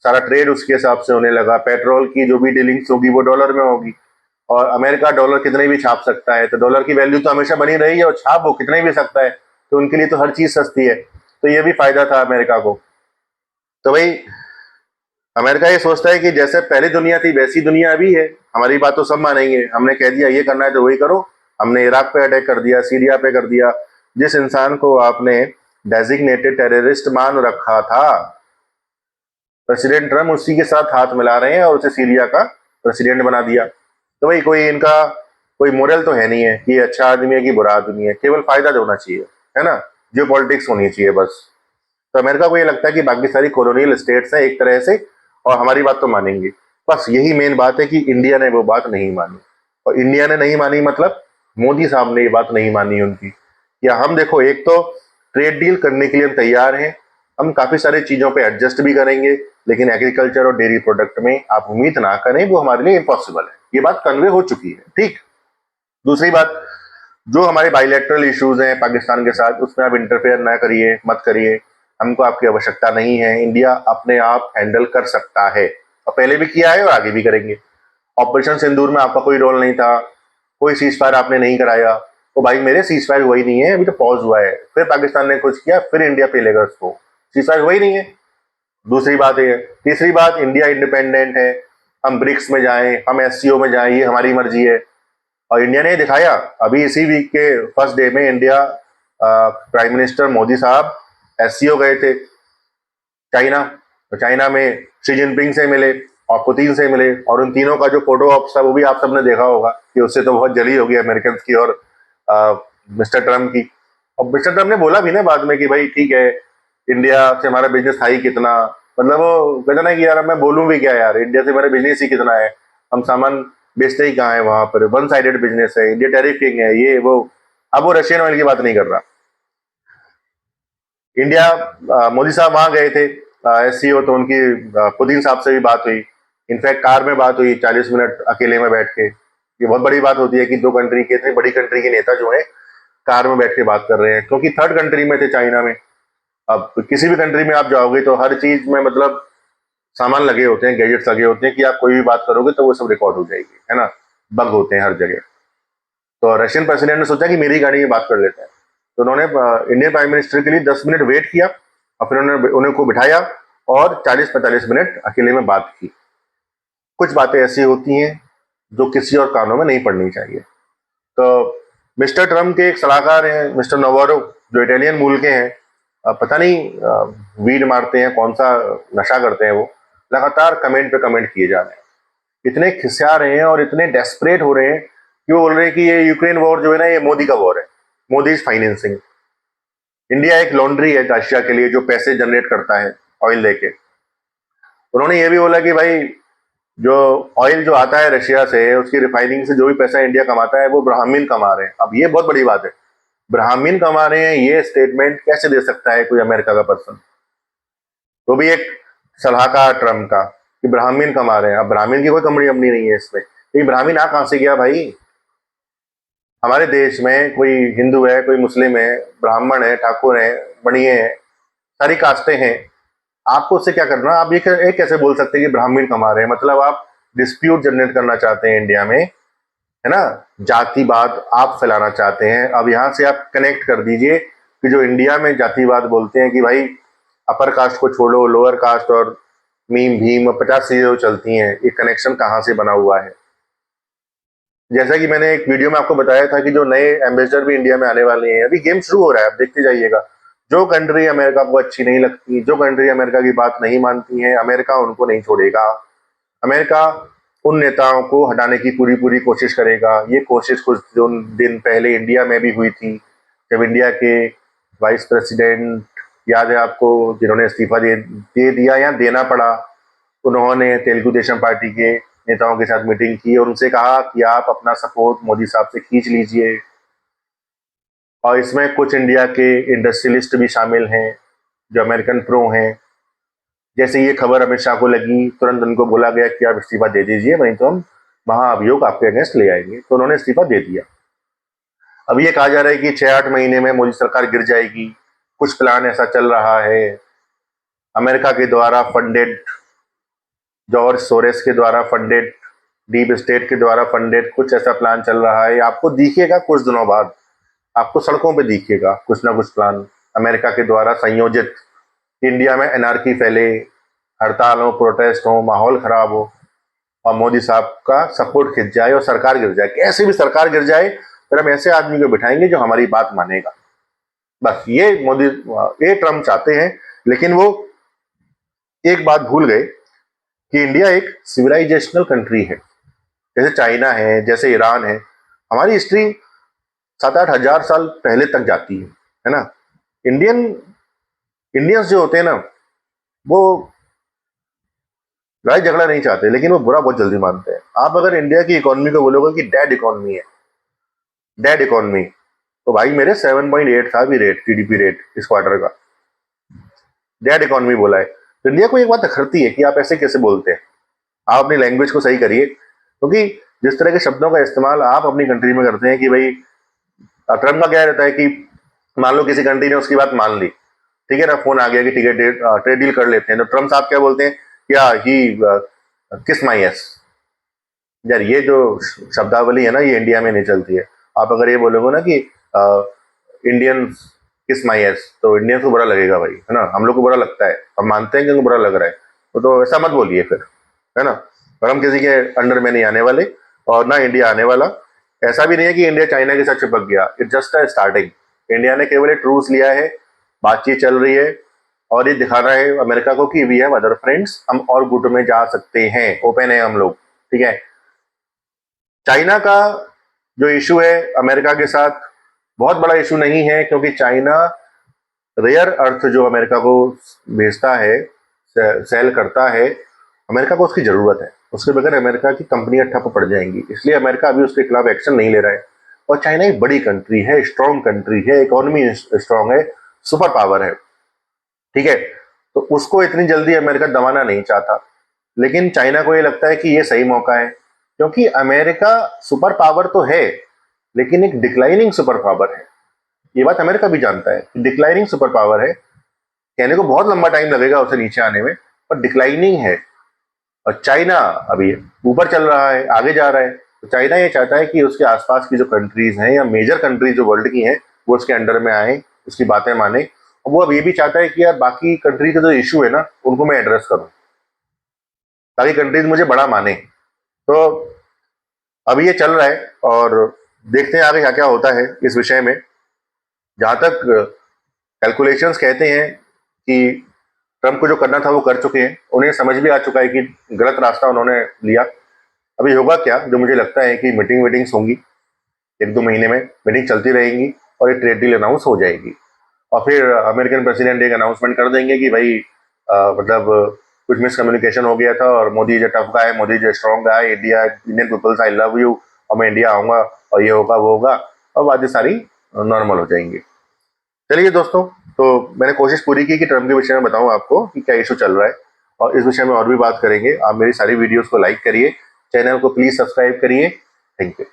सारा ट्रेड उसके हिसाब से होने लगा, पेट्रोल की जो भी डीलिंग्स होगी वो डॉलर में होगी, और अमेरिका डॉलर कितने भी छाप सकता है, तो डॉलर की वैल्यू तो हमेशा बनी रही है, और छाप वो कितने भी सकता है, तो उनके लिए तो हर चीज सस्ती है। तो ये भी फायदा था अमेरिका को। तो भाई अमेरिका ये सोचता है कि जैसे पहली दुनिया थी वैसी दुनिया अभी है, हमारी बात तो सब मानेंगे, हमने कह दिया ये करना है तो वही करो। हमने इराक पे अटैक कर दिया, सीरिया पे कर दिया। जिस इंसान को आपने डेजिग्नेटेड टेररिस्ट मान रखा था, प्रेसिडेंट ट्रम्प उसी के साथ हाथ मिला रहे हैं और उसे सीरिया का प्रेसिडेंट बना दिया। तो भाई कोई इनका कोई मोरल तो है नहीं है कि अच्छा आदमी है कि बुरा आदमी है, केवल फायदा होना चाहिए, है ना। जियो पॉलिटिक्स होनी चाहिए बस। तो अमेरिका को ये लगता है कि बाकी सारी कॉलोनियल स्टेट्स हैं एक तरह से, और हमारी बात तो मानेंगे। बस यही मेन बात है कि इंडिया ने वो बात नहीं मानी, और इंडिया ने नहीं मानी मतलब मोदी साहब ने ये बात नहीं मानी उनकी। या हम देखो, एक तो ट्रेड डील करने के लिए हम तैयार हैं, हम काफी सारी चीजों पे एडजस्ट भी करेंगे, लेकिन एग्रीकल्चर और डेयरी प्रोडक्ट में आप उम्मीद ना करें, वो हमारे लिए इम्पॉसिबल है। ये बात कन्वे हो चुकी है, ठीक। दूसरी बात, जो हमारे बाइलेटरल इश्यूज हैं पाकिस्तान के साथ, उसमें आप इंटरफेयर ना करिए, मत करिए, हमको आपकी आवश्यकता नहीं है। इंडिया अपने आप हैंडल कर सकता है, और पहले भी किया है और आगे भी करेंगे। ऑपरेशन सिंदूर में आपका कोई रोल नहीं था, कोई सीज फायर आपने नहीं कराया। तो भाई मेरे सीज फायर हुआ ही नहीं है, अभी तो पॉज हुआ है, फिर पाकिस्तान ने कुछ किया, फिर इंडिया पे लेगा उसको। सीज फायर हुआ ही नहीं है। दूसरी बात है। तीसरी बात, इंडिया इंडिपेंडेंट है, हम ब्रिक्स में जाएं, हम एससीओ में जाएं, ये हमारी मर्जी है। और इंडिया ने दिखाया, अभी इसी वीक के फर्स्ट डे में इंडिया, प्राइम मिनिस्टर मोदी साहब एससीओ गए थे चाइना। तो चाइना में शी जिनपिंग से मिले और पुतिन से मिले, और उन तीनों का जो फोटो ऑप्स था वो भी आप सबने देखा होगा कि उससे तो बहुत जली होगी अमेरिकन की और मिस्टर ट्रम्प की। और मिस्टर ट्रम्प ने बोला भी ना बाद में कि भाई ठीक है, इंडिया से हमारा बिजनेस था ही कितना, मतलब वो कहता ना कि यार मैं बोलूं भी क्या यार, इंडिया से हमारा बिजनेस ही कितना है, हम सामान बेचते ही कहाँ है वहां पर, वन साइडेड बिजनेस है, इंडिया टैरिफ किंग है, ये वो। अब वो रशियन ऑयल की बात नहीं कर रहा। इंडिया, मोदी साहब वहां गए थे एससीओ, तो उनकी पुतिन साहब से भी बात हुई। इनफैक्ट कार में बात हुई 40 मिनट अकेले में बैठ के। ये बहुत बड़ी बात होती है कि दो कंट्री के, इतनी बड़ी कंट्री के नेता जो है कार में बैठ के बात कर रहे हैं, क्योंकि थर्ड कंट्री में थे, चाइना में। अब किसी भी कंट्री में आप जाओगे तो हर चीज में मतलब सामान लगे होते हैं, गैजेट्स लगे होते हैं कि आप कोई भी बात करोगे तो वो सब रिकॉर्ड हो जाएगी, है ना। बग होते हैं हर जगह। तो रशियन प्रेसिडेंट ने सोचा कि मेरी गाड़ी में बात कर लेते हैं, तो उन्होंने इंडियन प्राइम मिनिस्टर के लिए 10 मिनट वेट किया और फिर उन्होंने उन्हें को बिठाया और 40-45 मिनट अकेले में बात की। कुछ बातें ऐसी होती हैं जो किसी और कानों में नहीं पड़नी चाहिए। तो मिस्टर ट्रम्प के एक सलाहकार हैं मिस्टर नवारो, जो इटालियन मूल के हैं। पता नहीं वीड मारते हैं, कौन सा नशा करते हैं वो, लगातार कमेंट पे कमेंट किए जा रहे हैं। इतने खिसिया रहे हैं और इतने डेस्परेट हो रहे हैं कि वो बोल रहे हैं कि ये यूक्रेन वॉर जो है ना, ये मोदी का वॉर है, मोदी इज फाइनेंसिंग। इंडिया एक लॉन्ड्री है रशिया के लिए जो पैसे जनरेट करता है ऑयल लेके। उन्होंने ये भी बोला कि भाई जो ऑयल जो आता है रशिया से, उसकी रिफाइनिंग से जो भी पैसा इंडिया कमाता है वो ब्राह्मीण कमा रहे हैं। अब ये बहुत बड़ी बात है, ब्राह्मीण कमा रहे हैं, ये स्टेटमेंट कैसे दे सकता है कोई अमेरिका का पर्सन, तो भी एक सलाहकार ट्रम्प का, कि ब्राह्मीण कमा रहे हैं। अब ब्राह्मीण की कोई कंपनी नहीं है इसमें, तो ब्राह्मीण आ कहां से गया भाई। हमारे देश में कोई हिंदू है, कोई मुस्लिम है, ब्राह्मण है, ठाकुर है, बनिए हैं, सारी कास्टें हैं। आपको उससे क्या करना। आप ये कैसे बोल सकते हैं कि ब्राह्मण कमा रहे हैं, मतलब आप डिस्प्यूट जनरेट करना चाहते हैं इंडिया में, है ना। जातिवाद आप फैलाना चाहते हैं। अब यहां से आप कनेक्ट कर दीजिए कि जो इंडिया में जातिवाद बोलते हैं कि भाई अपर कास्ट को छोड़ो, लोअर कास्ट और मीम भीम 50 चीजें चलती हैं, ये कनेक्शन कहां से बना हुआ है। जैसा कि मैंने एक वीडियो में आपको बताया था कि जो नए एम्बेसडर भी इंडिया में आने वाले हैं, अभी गेम शुरू हो रहा है, आप देखते जाइएगा। जो कंट्री अमेरिका को अच्छी नहीं लगती, जो कंट्री अमेरिका की बात नहीं मानती है, अमेरिका उनको नहीं छोड़ेगा। अमेरिका उन नेताओं को हटाने की पूरी पूरी कोशिश करेगा। ये कोशिश कुछ दिन पहले इंडिया में भी हुई थी, जब इंडिया के वाइस प्रेसिडेंट, याद है आपको, जिन्होंने इस्तीफा दे दिया या देना पड़ा, उन्होंने तेलुगु देशम पार्टी के नेताओं के साथ मीटिंग की और उनसे कहा कि आप अपना सपोर्ट मोदी साहब से खींच लीजिए। और इसमें कुछ इंडिया के इंडस्ट्रियलिस्ट भी शामिल हैं जो अमेरिकन प्रो हैं। जैसे ये खबर अमित शाह को लगी, तुरंत उनको बोला गया कि आप इस्तीफा दे दीजिए, नहीं तो हम महाअभियोग आपके अगेंस्ट ले आएंगे। तो उन्होंने इस्तीफा दे दिया। अब ये कहा जा रहा है कि 6-8 महीने में मोदी सरकार गिर जाएगी, कुछ प्लान ऐसा चल रहा है। अमेरिका के द्वारा फंडेड, जॉर्ज सोरेस के द्वारा फंडेड, डीप स्टेट के द्वारा फंडेड कुछ ऐसा प्लान चल रहा है। आपको दिखेगा कुछ दिनों बाद, आपको सड़कों पे दिखेगा कुछ ना कुछ प्लान अमेरिका के द्वारा संयोजित। इंडिया में एनआरकी फैले, हड़ताल हो, प्रोटेस्ट हो, माहौल खराब हो और मोदी साहब का सपोर्ट खिंच जाए और सरकार गिर जाए। कैसे भी सरकार गिर जाए, फिर हम ऐसे आदमी को बिठाएंगे जो हमारी बात मानेगा। बस ये ट्रम्प चाहते हैं। लेकिन वो एक बात भूल गए कि इंडिया एक सिविलाइजेशनल कंट्री है। जैसे चाइना है, जैसे ईरान है, हमारी हिस्ट्री 7-8 हजार साल पहले तक जाती है ना। इंडियंस जो होते हैं ना, वो लड़ाई झगड़ा नहीं चाहते, लेकिन वो बुरा बहुत जल्दी मानते हैं। आप अगर इंडिया की इकोनॉमी को बोलोगे कि डेड इकोनॉमी है, डेड इकोनॉमी, तो भाई मेरे 7.8 था भी रेट, जीडीपी रेट इस क्वार्टर का, डेड इकोनॉमी बोला है। तो इंडिया को एक बात अखरती है कि आप ऐसे कैसे बोलते हैं। आप अपनी लैंग्वेज को सही करिए, क्योंकि जिस तरह के शब्दों का इस्तेमाल आप अपनी कंट्री में करते हैं कि भाई, ट्रम्प का क्या रहता है कि मान लो किसी कंट्री ने उसकी बात मान ली, ठीक है ना, फोन आ गया कि ठीक है ट्रेड डील कर लेते हैं, तो ट्रम्प साहब क्या बोलते हैं, क्या ही किस माई एस। यार ये जो शब्दावली है ना, ये इंडिया में नहीं चलती है। आप अगर ये बोलोगे ना कि इंडियन किस माई एस, तो इंडियन को बुरा लगेगा भाई, है ना। हम लोग को बुरा लगता है, हम मानते हैं कि उनको बुरा लग रहा है, तो ऐसा मत बोलिए फिर, है ना। और हम किसी के अंडर में नहीं आने वाले और ना इंडिया आने वाला। ऐसा भी नहीं है कि इंडिया चाइना के साथ चिपक गया, it just a starting. India ने केवल एक ट्रूस लिया है, बातचीत चल रही है और ये दिखा रहा है अमेरिका को कि वी हैव अदर फ्रेंड्स, हम और गुट में जा सकते हैं, ओपन है हम लोग, ठीक है। चाइना का जो इशू है अमेरिका के साथ, बहुत बड़ा इशू नहीं है, क्योंकि चाइना रेयर अर्थ जो अमेरिका को भेजता है, सेल करता है, अमेरिका को उसकी ज़रूरत है, उसके बगैर अमेरिका की कंपनियां ठप पड़ जाएंगी, इसलिए अमेरिका अभी उसके खिलाफ एक्शन नहीं ले रहा है। और चाइना एक बड़ी कंट्री है, स्ट्रॉन्ग कंट्री है, इकोनॉमी स्ट्रॉन्ग है, सुपर पावर है, ठीक है। तो उसको इतनी जल्दी अमेरिका दबाना नहीं चाहता, लेकिन चाइना को ये लगता है कि ये सही मौका है, क्योंकि अमेरिका सुपर पावर तो है, लेकिन एक डिक्लाइनिंग सुपर पावर है। ये बात अमेरिका भी जानता है, डिक्लाइनिंग सुपर पावर है, कहने को बहुत लंबा टाइम लगेगा उसे नीचे आने में, पर डिक्लाइनिंग है। और चाइना अभी ऊपर चल रहा है, आगे जा रहा है। तो चाइना ये चाहता है कि उसके आसपास की जो कंट्रीज हैं या मेजर कंट्रीज जो वर्ल्ड की हैं वो उसके अंडर में आए, उसकी बातें माने। और वो अब ये भी चाहता है कि यार बाकी कंट्री के जो इशू है ना उनको मैं एड्रेस करूं, ताकि कंट्रीज मुझे बड़ा माने। तो अभी ये चल रहा है और देखते हैं आगे क्या क्या होता है इस विषय में। जहां तक कैलकुलेशंस कहते हैं कि ट्रंप को जो करना था वो कर चुके हैं, उन्हें समझ भी आ चुका है कि गलत रास्ता उन्होंने लिया। अभी होगा क्या, जो मुझे लगता है कि मीटिंग्स होंगी, 1-2 महीने में मीटिंग चलती रहेंगी और एक ट्रेड डील अनाउंस हो जाएगी। और फिर अमेरिकन प्रेसिडेंट एक अनाउंसमेंट कर देंगे कि भाई मतलब कुछ मिसकम्युनिकेशन हो गया था और Modi is a tough guy, Modi is a strong guy, India Indian peoples I love you, और मैं इंडिया आऊंगा और ये होगा वो होगा, और बातें सारी नॉर्मल हो जाएंगी। चलिए दोस्तों, तो मैंने कोशिश पूरी की कि ट्रम्प के विषय में बताऊं आपको कि क्या इशू चल रहा है, और इस विषय में और भी बात करेंगे। आप मेरी सारी वीडियोस को लाइक करिए, चैनल को प्लीज सब्सक्राइब करिए। Thank you.